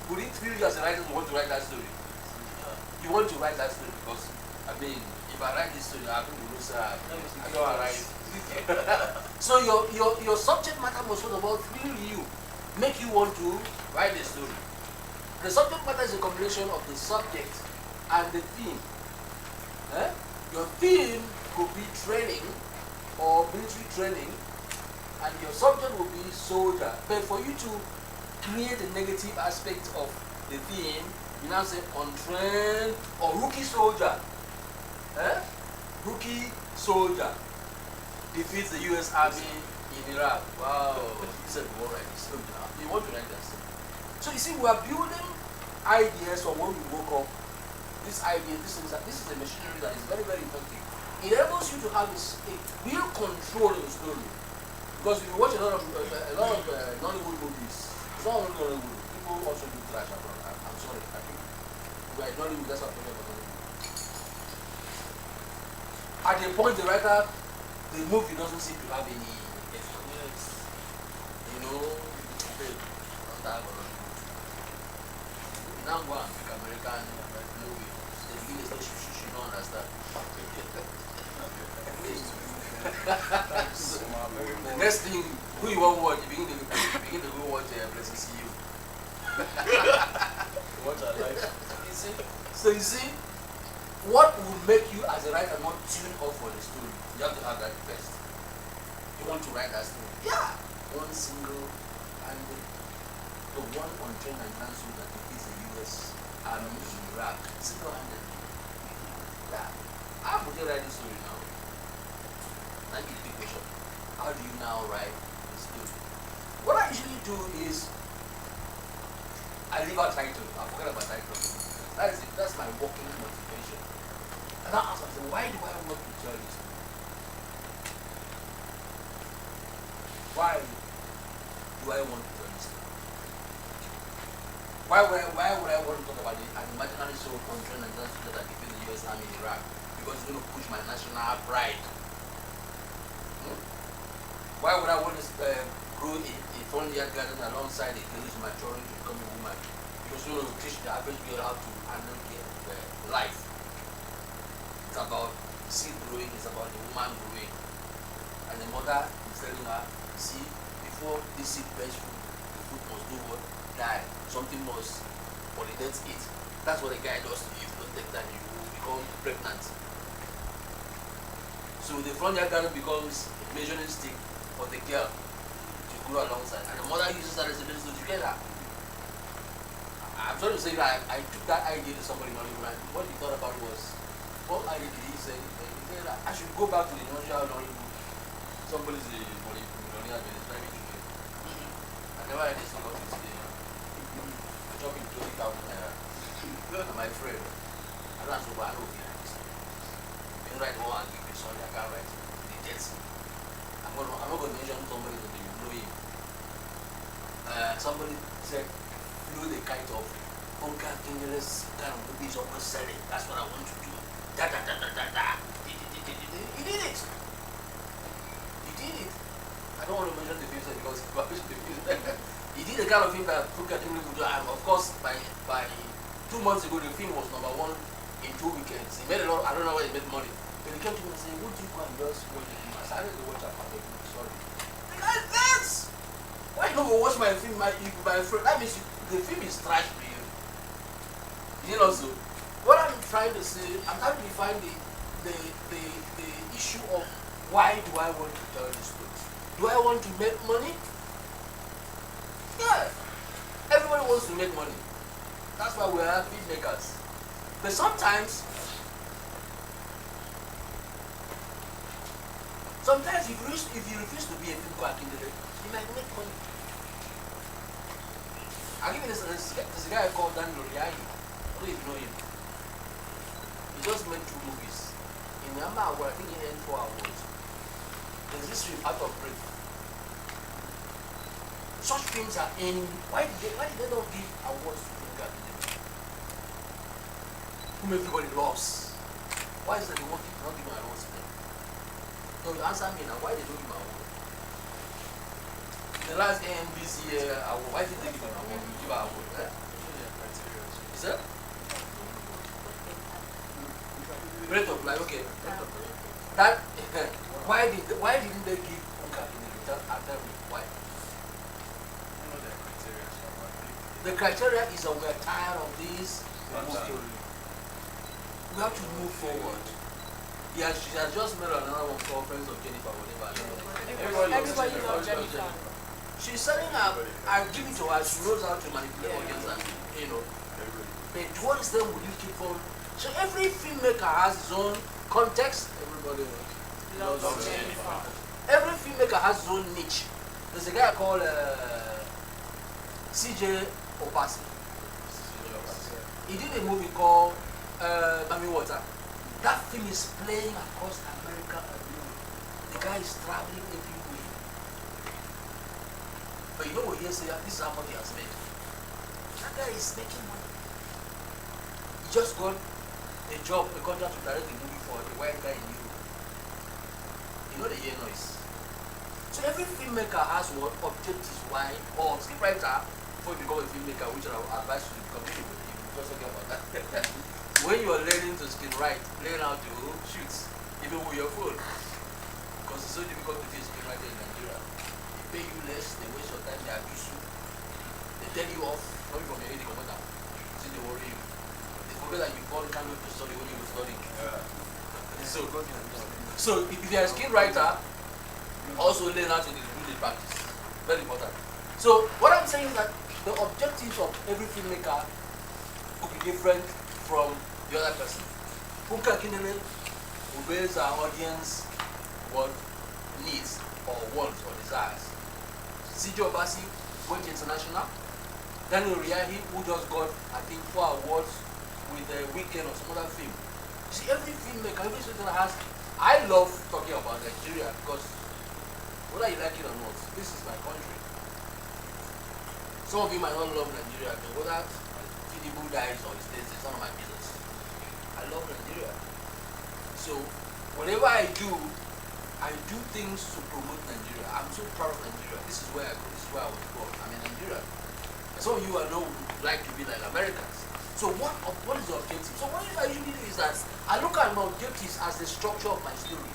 Would it feel you as a writer to want to write that story? You want to write that story because, I mean, if I write this story, I don't write. So your subject matter must first of all thrill you, make you want to write the story. The subject matter is a combination of the subject and the theme. Eh? Your theme could be training or military training, and your subject will be soldier. But for you to create a negative aspect of the theme, you now say untrained or rookie soldier. Eh? Rookie soldier defeats the U.S. Army in Iraq. Wow, he said, all right, so you want to write that story. So you see, we are building ideas from when we woke up. This idea, this is a machinery that is very, very effective. It enables you to have a real control in the story. Because if you watch a lot of Nollywood movies, it's not only Nollywood, people also do trash abroad. I'm sorry, I think we are in Nollywood, that's what I'm talking about Nollywood. At the point the writer, the movie doesn't seem to have any experience. You know, now go and pick American movie. The beginning is not she don't understand. The next thing Who you want to watch? You begin to go watch Blessing See You. Watch our life. You see? So you see, what will make you as a writer not tune up for the story? You have to have that first. You want to write that story? Yeah. One single and the one on train and cancel that defeats the US Army in Iraq. Single-handed. Yeah. How would you write this story now? That is the big question. How do you now write the story? What I usually do is I leave out title. I forget about title. That's my working motivation. And I ask myself, why do I want to tell this story? Why do I want to tell this story? Why would I want to talk about it? An imaginary soul country and soldier that defeats the US Army in Iraq because it's going to push my national pride. Why would I want to grow a front yard garden alongside a village maturing to become a woman? Because you know, teach the average girl how to handle life. It's about seed growing, it's about the woman growing. And the mother is telling her, see, before this seed bears fruit, the fruit must do what? Die. Something must pollinate it. That's what a guy does to you. If you don't take time, you will become pregnant. So the front yard garden becomes a measuring stick for the girl to grow alongside. And the mother uses that as a means to together. I'm sorry to say that I took that idea to somebody not even. What he thought about was, what idea did he say? He said that I should go back to the nursery knowing somebody's a millionaire, but it's very true. I never had this thought to today. I'm talking to 20,000 naira. And my friend, I don't know why I don't feel this. You can write one and give me sorry, I can't write. The jets. I'm not going to mention somebody that you know him. Somebody said, flew the kite of Uncle Kingeles kind of movies Uncle selling. That's what I want to do. Da da da da da da. He did it. He did it. I don't want to mention the film because if I mention the film, he did the kind of film that Uncle Kingeles would do. And of course, by 2 months ago, the film was #1 in 2 weekends. He made a lot. I don't know where he made money. But he came to me and said, "Would you go and just watch the film?" I started to watch it. Sorry. The guy thanks. Why don't you watch my film? My friend. That means the film is trash to you. You know, so what I'm trying to say, I'm trying to define the issue of why do I want to tell this story? Do I want to make money? Yeah. Everybody wants to make money. That's why we are filmmakers. But sometimes if you refuse to be a film coordinator, you might make money. I'll give you this. There's a guy called Dan Loriani. I don't know if you know him. He just made 2 movies. In Myanmar, I think he earned 4 awards. There's this film, Out of Breath. Such films are in. Why did they not give awards to film coordinators? Whom everybody loves. Why is that they not giving awards to them? No, you answer me now. Why they don't give awards? The last AMBC award, why did they give an award? We give an award. Is that? Rate of life, okay. That why didn't they give Unka in the return? Tell me why. The criteria is that we are tired of this story. We have to move forward. She has just made another one for Friends of Jennifer, whatever. Everybody loves Jennifer. She's setting up, I give it to her, she knows how to manipulate audience and, you know. But what is then will you keep on? So every filmmaker has his own context. Everybody loves Jennifer. Every filmmaker has his own niche. There's a guy called CJ Opasi. He did a movie called Mami Water. That film is playing across America and Europe. The guy is traveling everywhere. But you know what he says? This is how much he has made. That guy is making money. He just got a job, a contract to direct a movie for the white guy in Europe. You know the year noise. So every filmmaker has what objectives why, or scriptwriter, before you become a filmmaker, which I would advise you to become, you just talking about that. When you are learning to screenwrite, learn how to shoot, even with your phone. Because it's so difficult to be a screenwriter in Nigeria. If pay you less, they waste your time, they abuse you, they tell you off, coming from your age, they come out. See, they worry you. They forget that you call can't wait to study when you were studying. So if you're a skill writer, also learn how to do the practice. Very important. So what I'm saying is that the objectives of every filmmaker could be different from the other person. Kunka Kinele obeys our audience what needs or wants or desires. Sijo Obasi went international. Daniel Riahi, who just got, I think, 4 awards with the Weekend or some other film. You see, every filmmaker, every citizen has. I love talking about Nigeria because whether you like it or not, this is my country. Some of you might not love Nigeria, but whether Tinubu dies or he stays, it's none of my business. I love Nigeria. So whatever I do things to promote Nigeria. I'm so proud of Nigeria. This is where I go. This is where I was born. I'm in Nigeria. Some of you I know would like to be like Americans. So what is the objective? So what I usually do is that I look at my objectives as the structure of my story.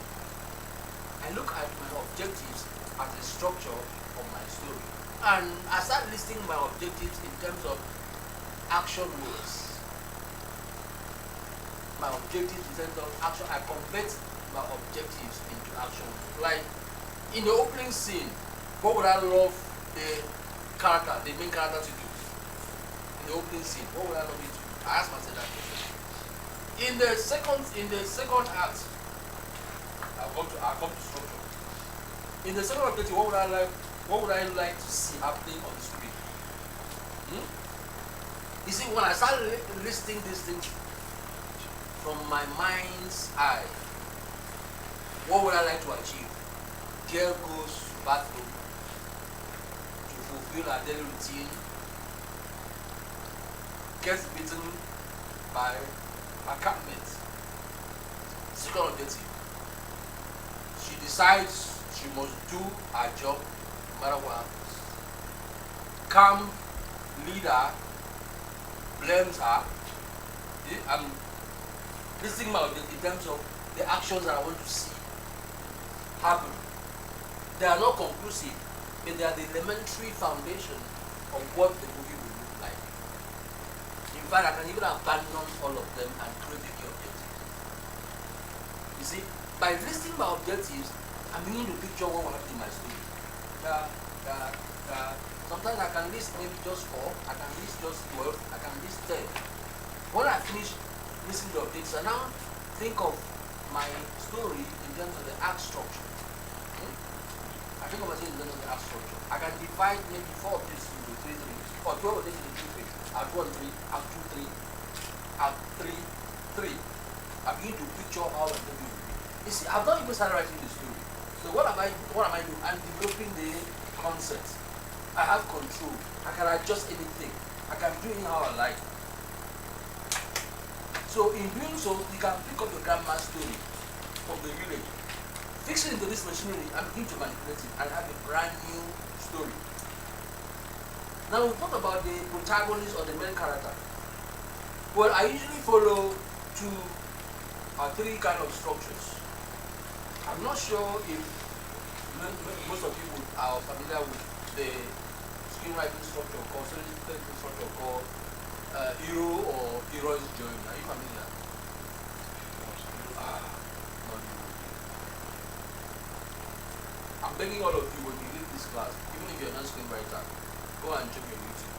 I look at my objectives as the structure of my story. And I start listing my objectives in terms of action words. My objectives in terms of action, I convert my objectives into action. Like in the opening scene, what would I love the main character to do? In the opening scene, what would I love it to do? I ask myself that question. In the second act, I'll come to structure. In the second objective, what would I like to see happening on the screen? You see, when I start listing these things from my mind's eye, what would I like to achieve? Girl goes to bathroom to fulfill her daily routine, gets beaten by her campmate. Second objective. She decides she must do her job no matter what happens. Camp leader blames her. I'm listing my objective in terms of the actions that I want to see happen. They are not conclusive, but they are the elementary foundation of what the movie will look like. In fact, I can even abandon all of them and create a key objective. You see, by listing my objectives, I'm beginning to picture what will happen in my story. Sometimes I can list maybe just 4, I can list just 12, I can list 10. When I finish listing the objectives, I now think of my story in terms of the act structure. I think of it in terms of the act structure. I can divide maybe 4 objectives into 3, or 12 objectives into 3 things. Act 1, 3, Act 2, 3, Act 3, 3. I begin to picture how I'm going to be. You see, I've not even started writing the story. So what am I doing? I'm developing the concept. I have control. I can adjust anything. I can do it how I like. So in doing so, you can pick up the grandma's story from the village, fix it into this machinery, and begin to manipulate it and have a brand new story. Now we talk about the protagonist or the main character. Well, I usually follow 2 or 3 kind of structures. I'm not sure if most of you are familiar with the screenwriting structure called hero or hero's journey. Are you familiar? Not you. I'm begging all of you when you leave this class, even if you're not a screenwriter, go and check your YouTube.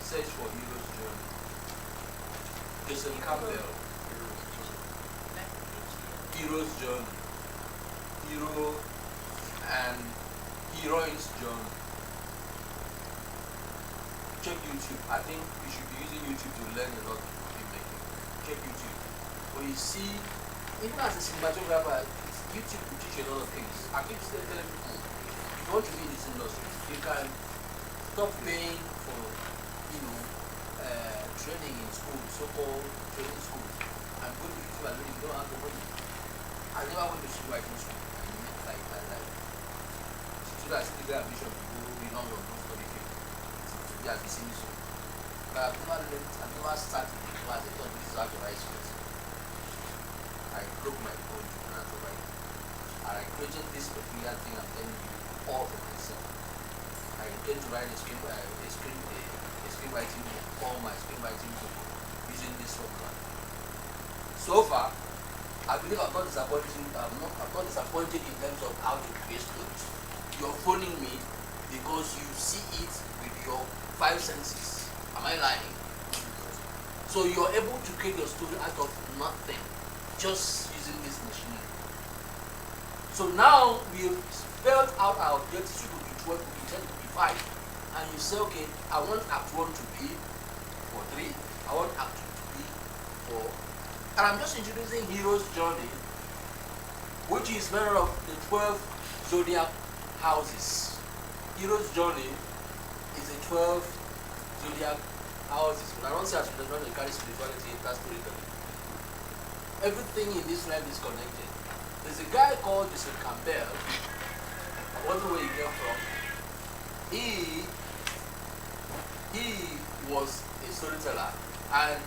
Search for hero's journey. Jason Campbell. Hero's journey. Hero and heroine's journey. Check YouTube. I think you should be using YouTube to learn a lot of filmmaking. Check YouTube. When you see, even as a cinematographer, YouTube will teach you a lot of things. I keep telling people, if you want to be in this industry, you can stop paying for, training in school, so-called training school, and go to YouTube and learn. You don't have the money. I never went to school writing school. I met like my life. So that's the great ambition to go in London, don't study film. As you see me so. But I've never learned, I've never started the class. I thought this is how to write scripts. I broke my code and I write. And I created this peculiar thing I'm telling you all for myself. I intend to write a screenwriting book, all my screenwriting book, using this formula. So far, I believe I'm not disappointed. I'm not disappointed in terms of how to create stories. You're phoning me because you see it with your 5 senses. Am I lying? So you're able to create your story out of nothing, just using this machinery. So now we've spelled out our objectives. Could be 12, could be 10, could be 5. And you say, okay, I want Act 1 to be for 3. I want Act 2 to be for. And I'm just introducing Hero's Journey, which is made of the 12 zodiac houses. Hero's Journey is the 12 zodiac houses. But I don't say as you don't carry spirituality in that storytelling. Everything in this life is connected. There's a guy called Joseph Campbell. I wonder where he came from. He was a storyteller, and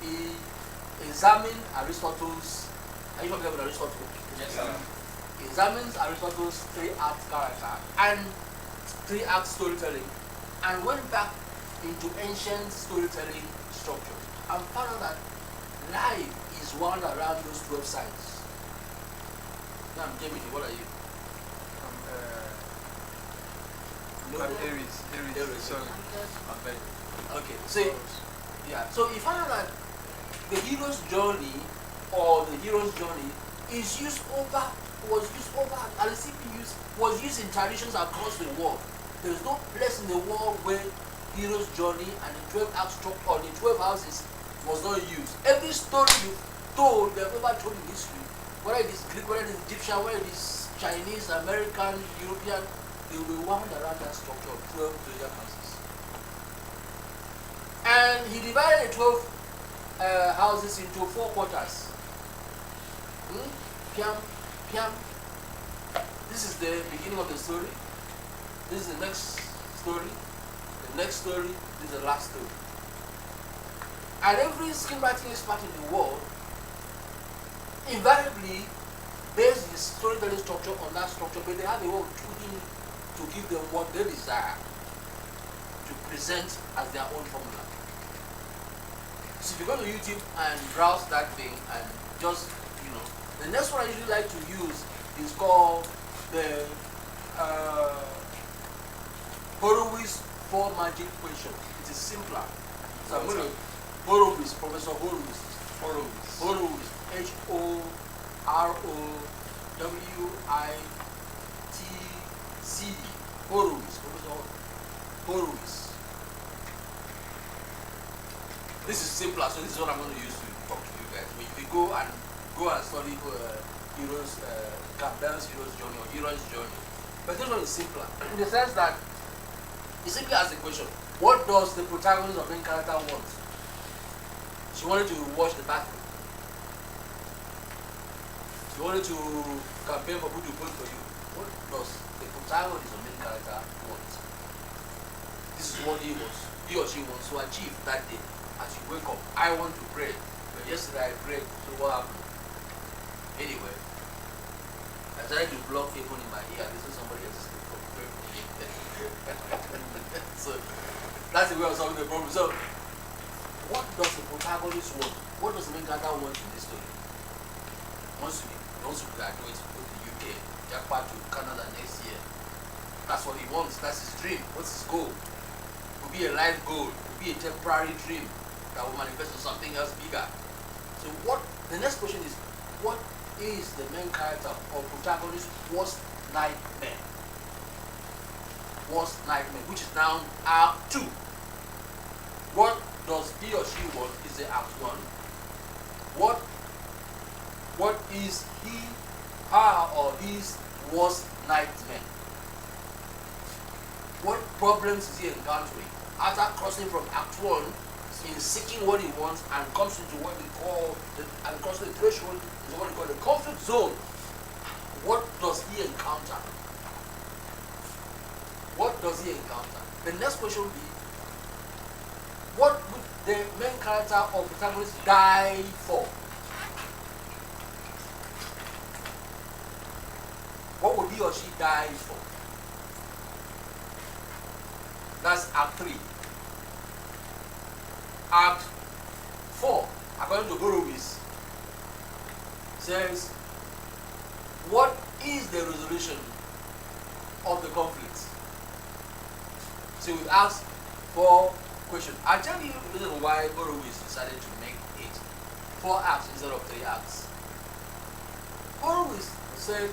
he examined Aristotle's. Are you familiar with Aristotle? Yes, sir. He examines Aristotle's 3-act character and 3-act storytelling, and went back into ancient storytelling structures and found out that life is wound around those 12 signs. Now, Jamie, what are you? Aries. Sorry. Okay, so yeah, so you find out that the hero's journey or the hero's journey was used over, was used in traditions across the world. There is no place in the world where hero's journey and the 12 acts or the 12 houses was not used. Every story you told, they've ever told in history, whether it is Greek, whether it is Egyptian, whether it is Chinese, American, European, they will be wound around that structure of 12 zodiac houses. And he divided the 12 houses into 4 quarters. Piam, piam. This is the beginning of the story. This is the next story. The next story. This is the last story. And every screenwriting expert in the world invariably base his storytelling structure on that structure, but they have a way of tweaking to give them what they desire to present as their own formula. So if you go to YouTube and browse that thing and just, the next one I usually like to use is called the Horowitz 4 magic question. It is simpler. So I'm going to Horowitz, Professor Horowitz. Horowitz. H-O-R-O-W-I-T-Z. Horowitz. Professor Horowitz. This is simpler, so this is what I'm going to use to talk to you guys. If you go and study Campbell's Hero's Journey or Hero's Journey, but this one is simpler in the sense that it simply asks the question: what does the protagonist or main character want? She wanted to watch the battle. She wanted to campaign for who to vote for you. What does the protagonist or main character want? This is what he or she wants to achieve that day. As you wake up, I want to pray. But yesterday I prayed, so what happened? Anyway, I tried to block people in my ear. This is somebody else from pray for me. So that's the way of solving the problem. So what does the protagonist want? What does the main character want in this story? Once you graduate, go to the UK, jackpot to Canada next year. That's what he wants. That's his dream. What's his goal? It will be a life goal. It will be a temporary dream that will manifest to something else bigger. So the next question is, what is the main character or protagonist's worst nightmare? Worst nightmare, which is now Act 2. What does he or she want is the Act 1. What is her or his worst nightmare? What problems is he encountering after crossing from Act 1 in seeking what he wants and comes into what we call and crossing the threshold is what we call the comfort zone? What does he encounter? What does he encounter? The next question will be, what would the main character or protagonist die for? What would he or she die for? That's Act 3. Act 4, according to Horowitz, says, what is the resolution of the conflict? So we ask 4 questions. I'll tell you the reason why Horowitz decided to make it 4 acts instead of 3 acts. Horowitz said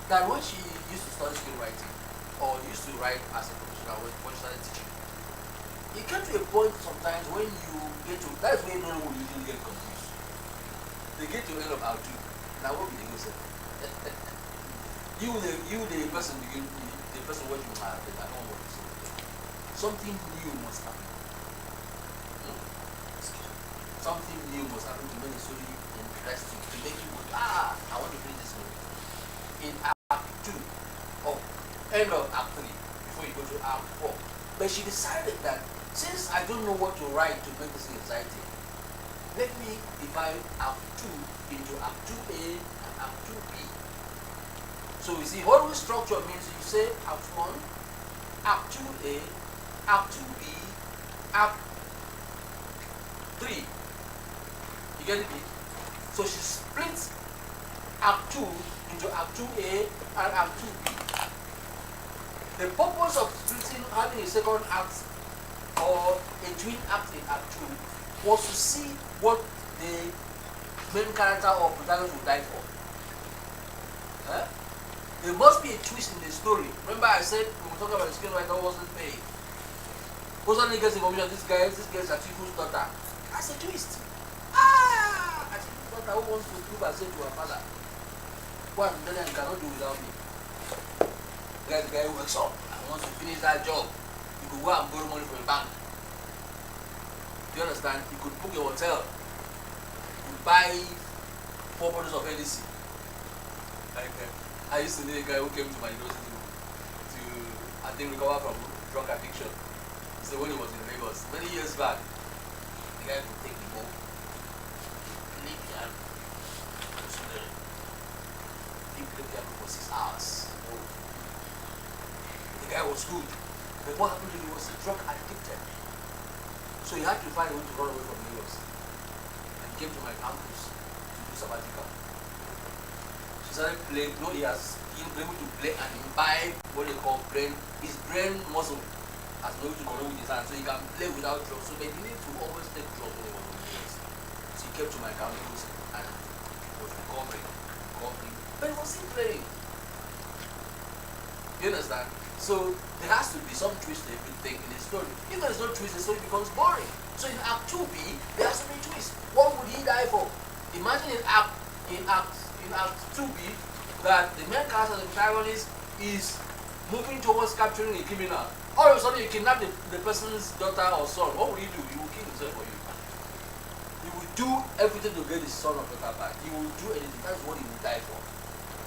that when she used to study screenwriting, or used to write as a professional when she started teaching, it came to a point sometimes when you get to, that's when no one usually get confused. They get to the end of how to, now what will they go say? you the person begin, the person what you have, I don't know what to say. Something new must happen. Something new must happen to make it so interesting, to make you go, I want to read this movie. In Act 2, or end of Act 3, before you go to Act 4. But she decided that since I don't know what to write to make this exciting, let me divide Act 2 into Act 2A and Act 2B. So you see, Horowitz structure means you say Act 1, Act 2A, Act 2B, Act 3. You get it? So she splits Act 2 into Act 2A and Act 2B. The purpose of splitting, having a second act or a twin act in Act 2 was to see what the main character or protagonist would die for. There must be a twist in the story. Remember I said when we talk about the screenwriter wasn't paid. Suddenly gets information, this guy is Atifu's daughter. That's a twist. Atifu's daughter who wants to prove herself to her father. One, then you cannot do without me. The guy who wakes up and wants to finish that job. You could go and borrow money from a bank. Do you understand? You could book a hotel. You could buy 4 bottles of LDC. Like I used to know a guy who came to my university to I think recover from drug addiction. So when he was in Lagos, many years back, the guy could take the boat, play piano, he played piano for 6 hours. The guy was good. But what happened to him was drug addicted. So he had to find a way to run away from Lagos. And he came to my campus to do sabbatical. She started playing, he has been able to play and imbibe what they call his brain muscle has been able to connect with his hand. So he can play without drugs. So they needed to always take drugs when they were on Lagos. So he came to my campus and was recovering. But he was still playing. You understand? So there has to be some twist to everything in the story. If there is no twist, the story becomes boring. So in Act 2B, there has to be a twist. What would he die for? Imagine in Act 2B that the main character, the protagonist, is moving towards capturing a criminal. All of a sudden you kidnap the person's daughter or son. What would he do? He will kill himself for you. He will do everything to get his son or daughter back. He will do anything. That's what he will die for.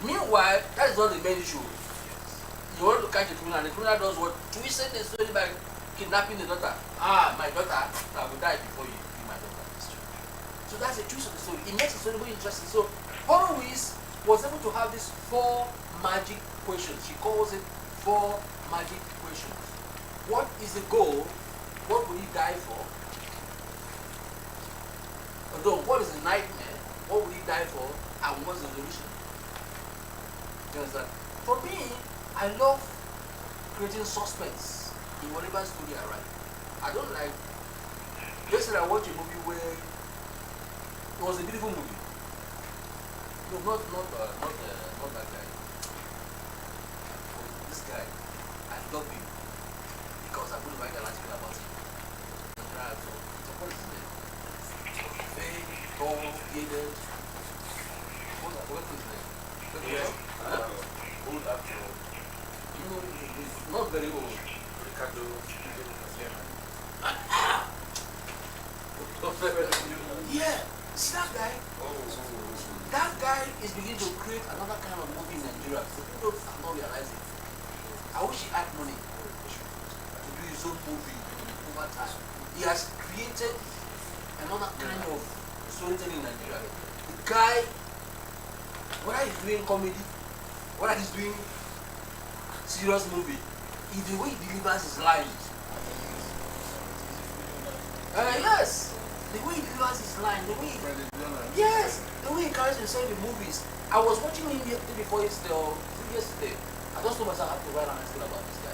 Meanwhile, that is not the main issue. You want to catch a criminal, and the criminal does what? Twisting the story by kidnapping the daughter. My daughter, I will die before you kill my daughter. So that's a twist of the story. It makes the story very interesting. So Horowitz was able to have these 4 magic questions. She calls it 4 magic questions. What is the goal? What will he die for? Although, what is the nightmare? What will he die for? And what's the solution? You understand? For me, I love creating suspense in whatever story I write. I don't like. Yesterday I watched a movie where it was a beautiful movie. No, not that guy. This guy, I love him because I'm going to write an article about him. So what is his name? Very tall, bearded. What is his name? Old actor. Not very old. Ricardo. Yeah, see that guy? That guy is beginning to create another kind of movie in Nigeria. So people are not realizing. I wish he had money to do his own movie over time. He has created another kind of storytelling in Nigeria. The guy, whether he's doing comedy, whether he's doing serious movie is the way he delivers his lines. Yes, the way he delivers his line, the way yes, the way he carries himself in movies. I was watching him before yesterday. I just told myself I have to write an article about this guy.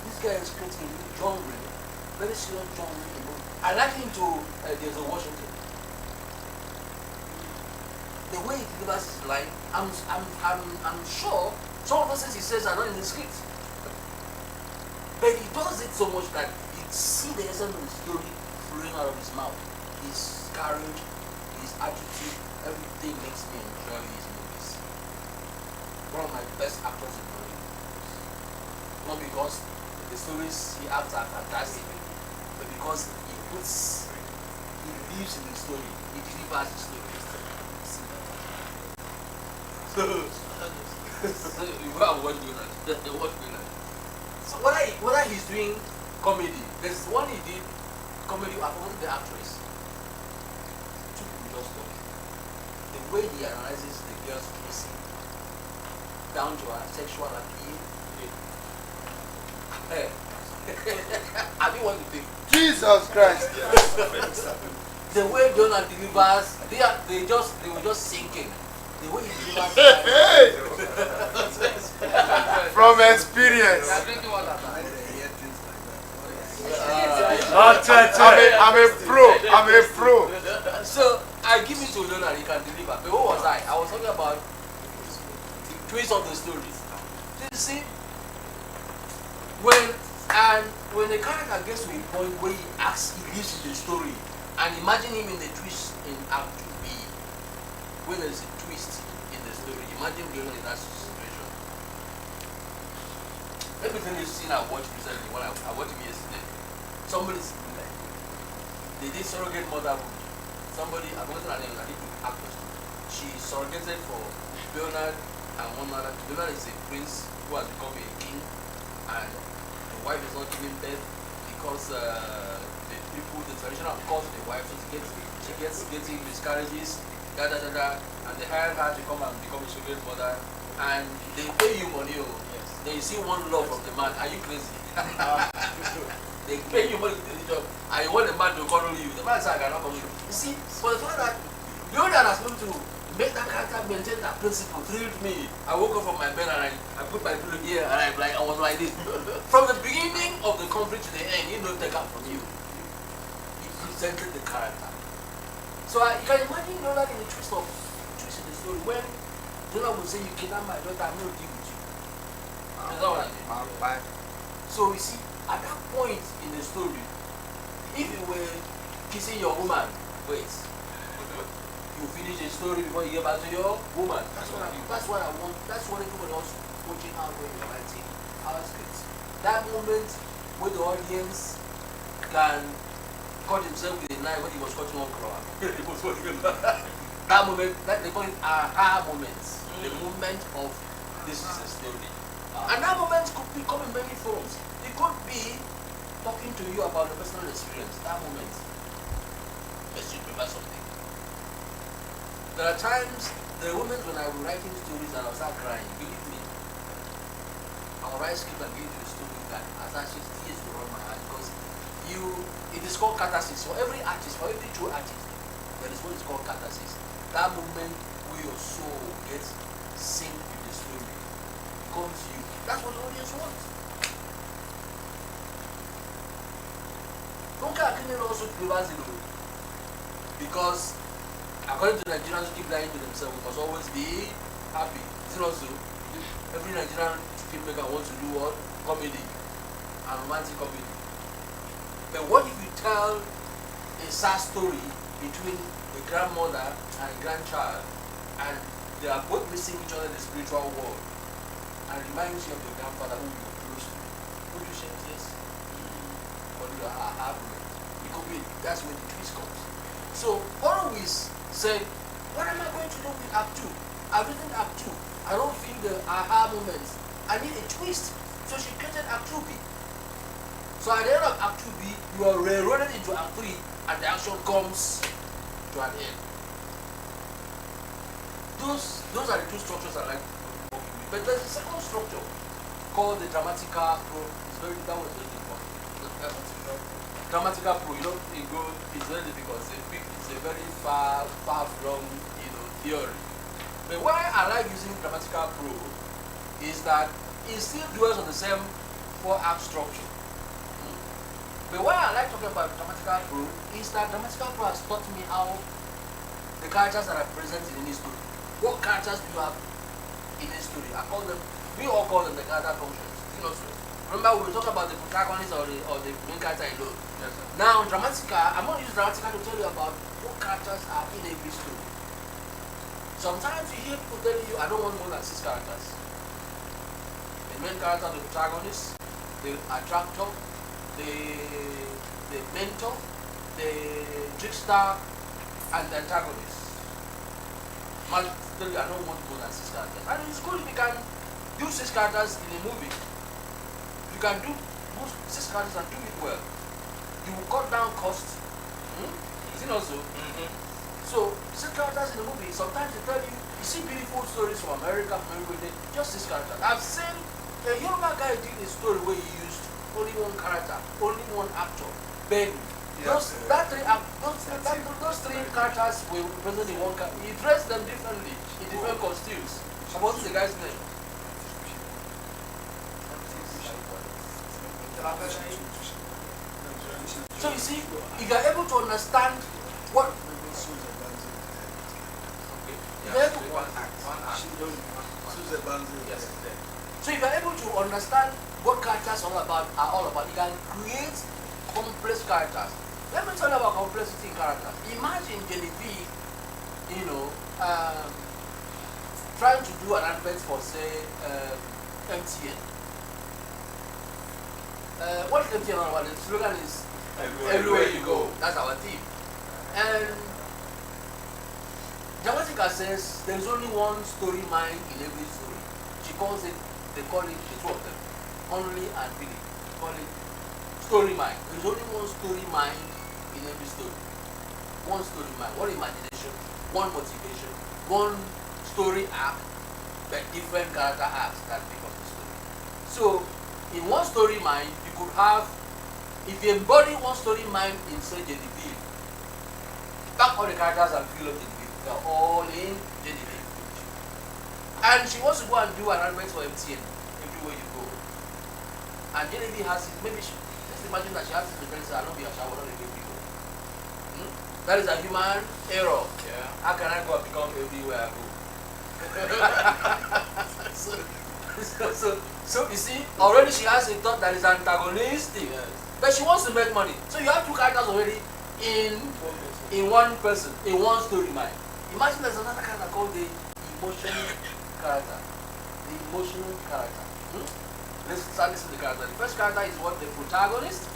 This guy is creating a genre, very serious genre in the movie. I like him to there's a Washington. The way he delivers his line, I'm sure some of the things he says are not in the script. But he does it so much that you see the essence of the story flowing out of his mouth. His courage, his attitude, everything makes me enjoy his movies. One of my best actors in Hollywood. Not because the stories he acts are fantastic, but because he lives in the story, he delivers the story. So you go and watch Donald. So whether he's doing comedy, there's one he did comedy. I forgot the actress. Two people just talk. The way he analyzes the girl's kissing down to her sexual appeal. Hey, I didn't want to think. Jesus Christ. The way Donald delivers, they were just sinking. The way he delivers. From experience. I'm a pro. So I give it to Donald, he can deliver. But what was I? I was talking about the twist of the story. You see, when the character gets to a point where he lives in the story, and imagine him in the twist in Act 2B, when there's a twist in the story, imagine Donald in that situation. Let me tell you a scene I watched recently. When I watched it yesterday. Somebody's they did surrogate motherhood. Somebody, I forgot her name, I think actress. She surrogated for Bernard and one mother. Bernard is a prince who has become a king, and the wife is not giving birth because the traditional cause of the wife, so she gets getting miscarriages, and they hire her to come and become a surrogate mother, and they pay you money. Yes. Then you see one love from the man. Are you crazy? They pay you money to do the job, and you want the man to cuddle you. The man says, I cannot cuddle you. You see, for the fact that the owner has come to make that character maintain that principle thrilled me. I woke up from my bed and I put my pillow here and I was like this. From the beginning of the conflict to the end, he don't take out from you. He presented the character. So you can imagine Donald in the twist in the story when Donald will say, you kidnap my daughter, I'm not deal with you. Is that what I mean? So you see, at that point in the story, if you were kissing your woman, wait, you finish the story before you get back to your woman. That's what I want. That's what everybody else watching out when you're writing our scripts. That moment where the audience can cut himself with a knife when he was cutting one crowd. That moment, they call it aha moments. The moment of this is a story. And that moment could come in many forms. It could be talking to you about the personal experience. That moment. Let's just remember something. There are times, there are moments when I was writing stories and I'll start crying. Believe me. I'll write script and give you the story that as I see tears will run my eyes because it is called catharsis. For every artist, for every true artist, there is what is called catharsis. That moment where your soul gets synced with the story becomes you. That's what the audience wants. Funke Akindele also delivers it because according to Nigerians who keep lying to themselves, we must always be happy. Is it also? Every Nigerian filmmaker wants to do what? Comedy and romantic comedy. But what if you tell a sad story between a grandmother and a grandchild and they are both missing each other in the spiritual world and reminds you of the grandfather who you were close to? Would you say yes? Or do you have it? It could be, that's when the twist comes. So always say, what am I going to do with Act 2? I've written Act 2. I don't feel the aha moments. I need a twist. So she created Act 2B. So at the end of Act 2B, you are railroaded into Act 3 and the action comes to an end. Those are the two structures I like working with. But there's a second structure called the Dramatica Pro. It's very, that was very important. Dramatica Pro, you know, it's very difficult. It's a very far from, you know, theory. But why I like using Dramatica Pro is that it still dwells on the same 4-act structure. But why I like talking about Dramatica Pro is that Dramatica Pro has taught me how the characters that are present in any story. What characters do you have in a story? We all call them the character functions. You know, so remember we talk about the protagonist or the main character alone. Yes, sir. Now Dramatica, I'm going to use Dramatica to tell you about what characters are in every story. Sometimes you hear people telling you, I don't want more than 6 characters. The main character, the protagonist, the attractor, the mentor, the trickster, and the antagonist. Man, tell you, I don't want more than 6 characters. And it's good if you can do 6 characters in a movie. You can do 6 characters and do it well. You will cut down costs. Is it also? So 6 characters in a movie, sometimes they tell you see beautiful stories from America, just 6 characters. I've seen a younger guy did a story where he used only 1 character, only 1 actor, Ben. Those 3 characters were present in 1 character. He dressed them differently in different costumes. What's the guy's name? So you see, if you're able to understand what so if you're able to understand what characters are all about, you can create complex characters. Let me tell you about complexity in characters. Imagine Genevieve, you know, trying to do an advert for, say, MTN. What is MTN all about? The slogan is everywhere you go. That's our theme. And Dramatica says there's only 1 story mind in every story. She calls it, they call it, the 2 of them, Only and Billy. Call it story mind. There's only 1 story mind in every story. 1 story mind, 1 imagination, 1 motivation, 1 story arc, but different character arcs that make up the story. So, in 1 story mind, you could have, if you embody 1 story mind in, say, Genevieve, back all the characters and feel of Genevieve, they're all in Genevieve. And she wants to go and do an advert for MTN everywhere you go. And Genevieve has it, maybe she, just imagine that she has this defense, I don't be a shower, not a big people. That is a human error. Yeah. How can I go and become everywhere I go? so you see, already she has a thought that is antagonistic. Yes. But she wants to make money. So you have 2 characters already in 1 person, in 1 story mind. Imagine there's another character called the emotional character. The emotional character. Let's start listening to the character. The first character is what? The protagonist.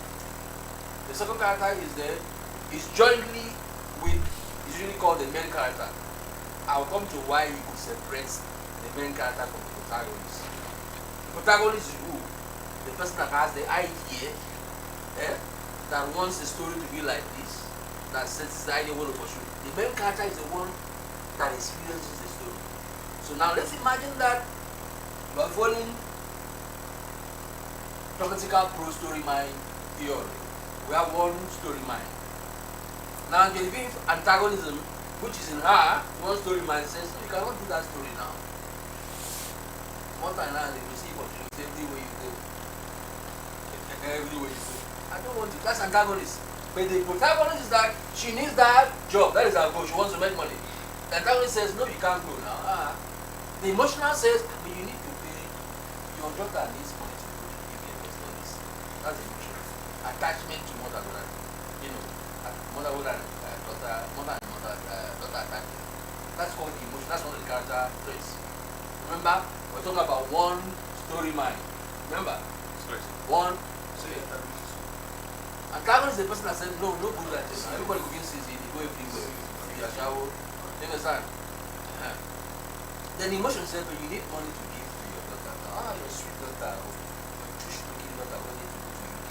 The second character is jointly with, is usually called the main character. I'll come to why you could separate the main character from the protagonist. The protagonist is who? The person that has the idea, that wants the story to be like this, that sets the idea what to pursue. The main character is the one that experiences the story. So now let's imagine that we're following Dramatical Pro story mind theory. We have 1 story mind. Now Genevieve antagonism, which is in her, 1 story mind says, no, you cannot do that story now. One time now they will see opportunity everywhere you go. Everywhere you go. I don't want to, that's antagonist. But the protagonist is that she needs that job, that is her goal, she wants to make money. The antagonist says, no, you can't go now. The emotional says, but you need to pay, your daughter needs money to go to give you investments. That's emotional. Attachment to mother, you know, daughter attachment. That's called emotion, that's one of the character traits. Remember, we're talking about 1 story mind. Remember? 1. Antagonist is the person that says, no, no good at this. Everybody begins to see it, go everywhere. You are shower. You understand? Then emotion says, but you need money to give to your daughter. Your sweet daughter, your tush looking daughter, we need to go to UK.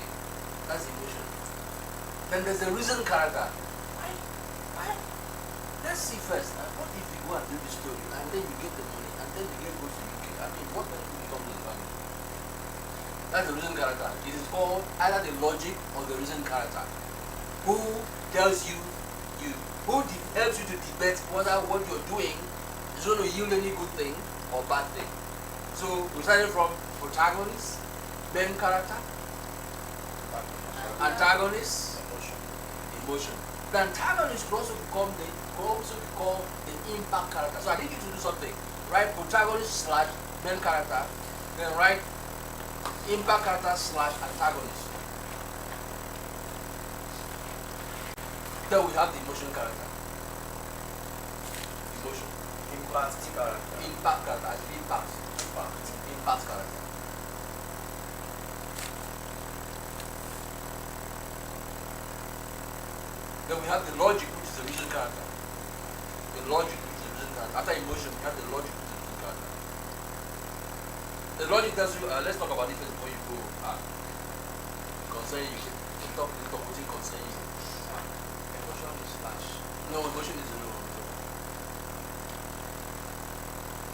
That's emotion. Then there's the reason character. Why? Let's see first. What if you go and do the story and then you get the money and then you get go to UK? I mean, what benefit will come to the family? That's the reason character. It is called either the logic or the reason character. Who tells you, helps you to debate whether what you're doing is going to yield any good thing or bad thing. So we started from protagonist, main character, antagonist, emotion. The antagonist could also become the impact character. So I need you to do something. Write protagonist / main character, then write impact character / antagonist. Then we have the emotion character. Emotion. Impact character. Impact character. Impact character. Then we have the logic, which is the reason character. The logic, which is the reason character. After emotion, we have the logic, which is the reason character. The logic tells you, let's talk about it first before you go concerning you. Talk concerning you. Emotion is slash. No, emotion is no.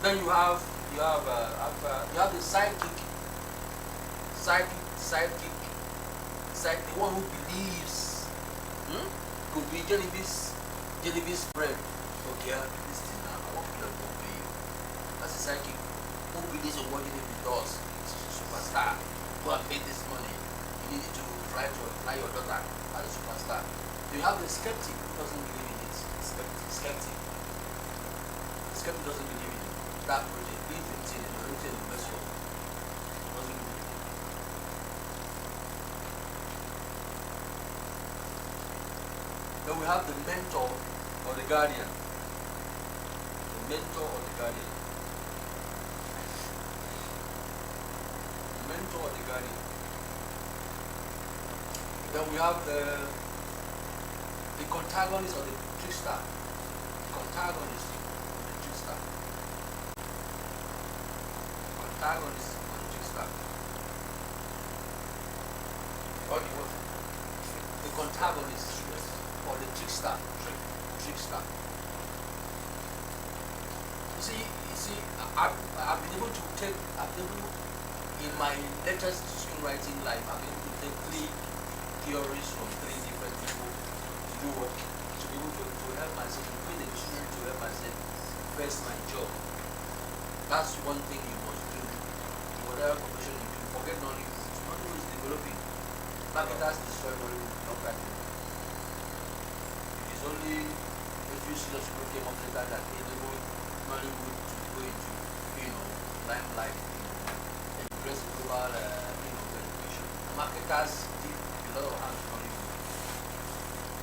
Then you have the sidekick. The one who believes. Could be Genevieve's friend. Okay, this thing now. I want to obey you. That's a psychic who believes in what Genevieve does. She's a superstar. Who have made this money. You need to fly your daughter as a superstar. So you have the skeptic who doesn't believe in it. Skeptic. The skeptic doesn't believe in it. That project, believe in it, or anything in the best world. Doesn't believe in it. Then we have the mentor or the guardian. The mentor or the guardian. The mentor or the guardian. Then we have the contagonist or the trickster. The contagonist or the trickster. Contagonist or the trickster. Or the what? The contagonist or the trickster. Trickster. You see, I've been able to in my latest screenwriting life, I've been able to take 3 theories from 3 different people to do what? To be able to help myself, to create a decision to help myself face my job. That's one thing you must do. Whatever profession you do, forget Nollywood. Nollywood is developing. Marketers destroy Nollywood, not that. It is only a few serious people came up later that enabled Nollywood to go into, limelight, embrace global, verification. Marketers did a lot of harm to Nollywood.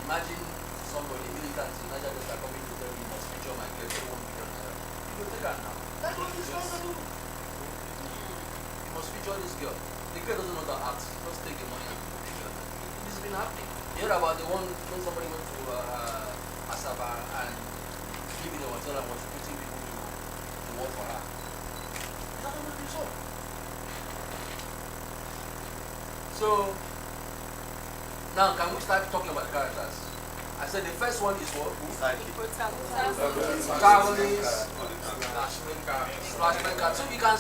Imagine somebody, militants in Nigeria that are coming to tell you, you must feature my girl, they won't be done. You will take her now. That's what this girl do. You must feature this girl. The girl doesn't know the art. Just take the money and feature her. This has been happening. You heard about the one when somebody went to Asaba and living in a hotel and was recruiting people to work for her. That's not the result. So now can we start talking about the characters? I said the first one is what? Protagonist. Flashback character. So you can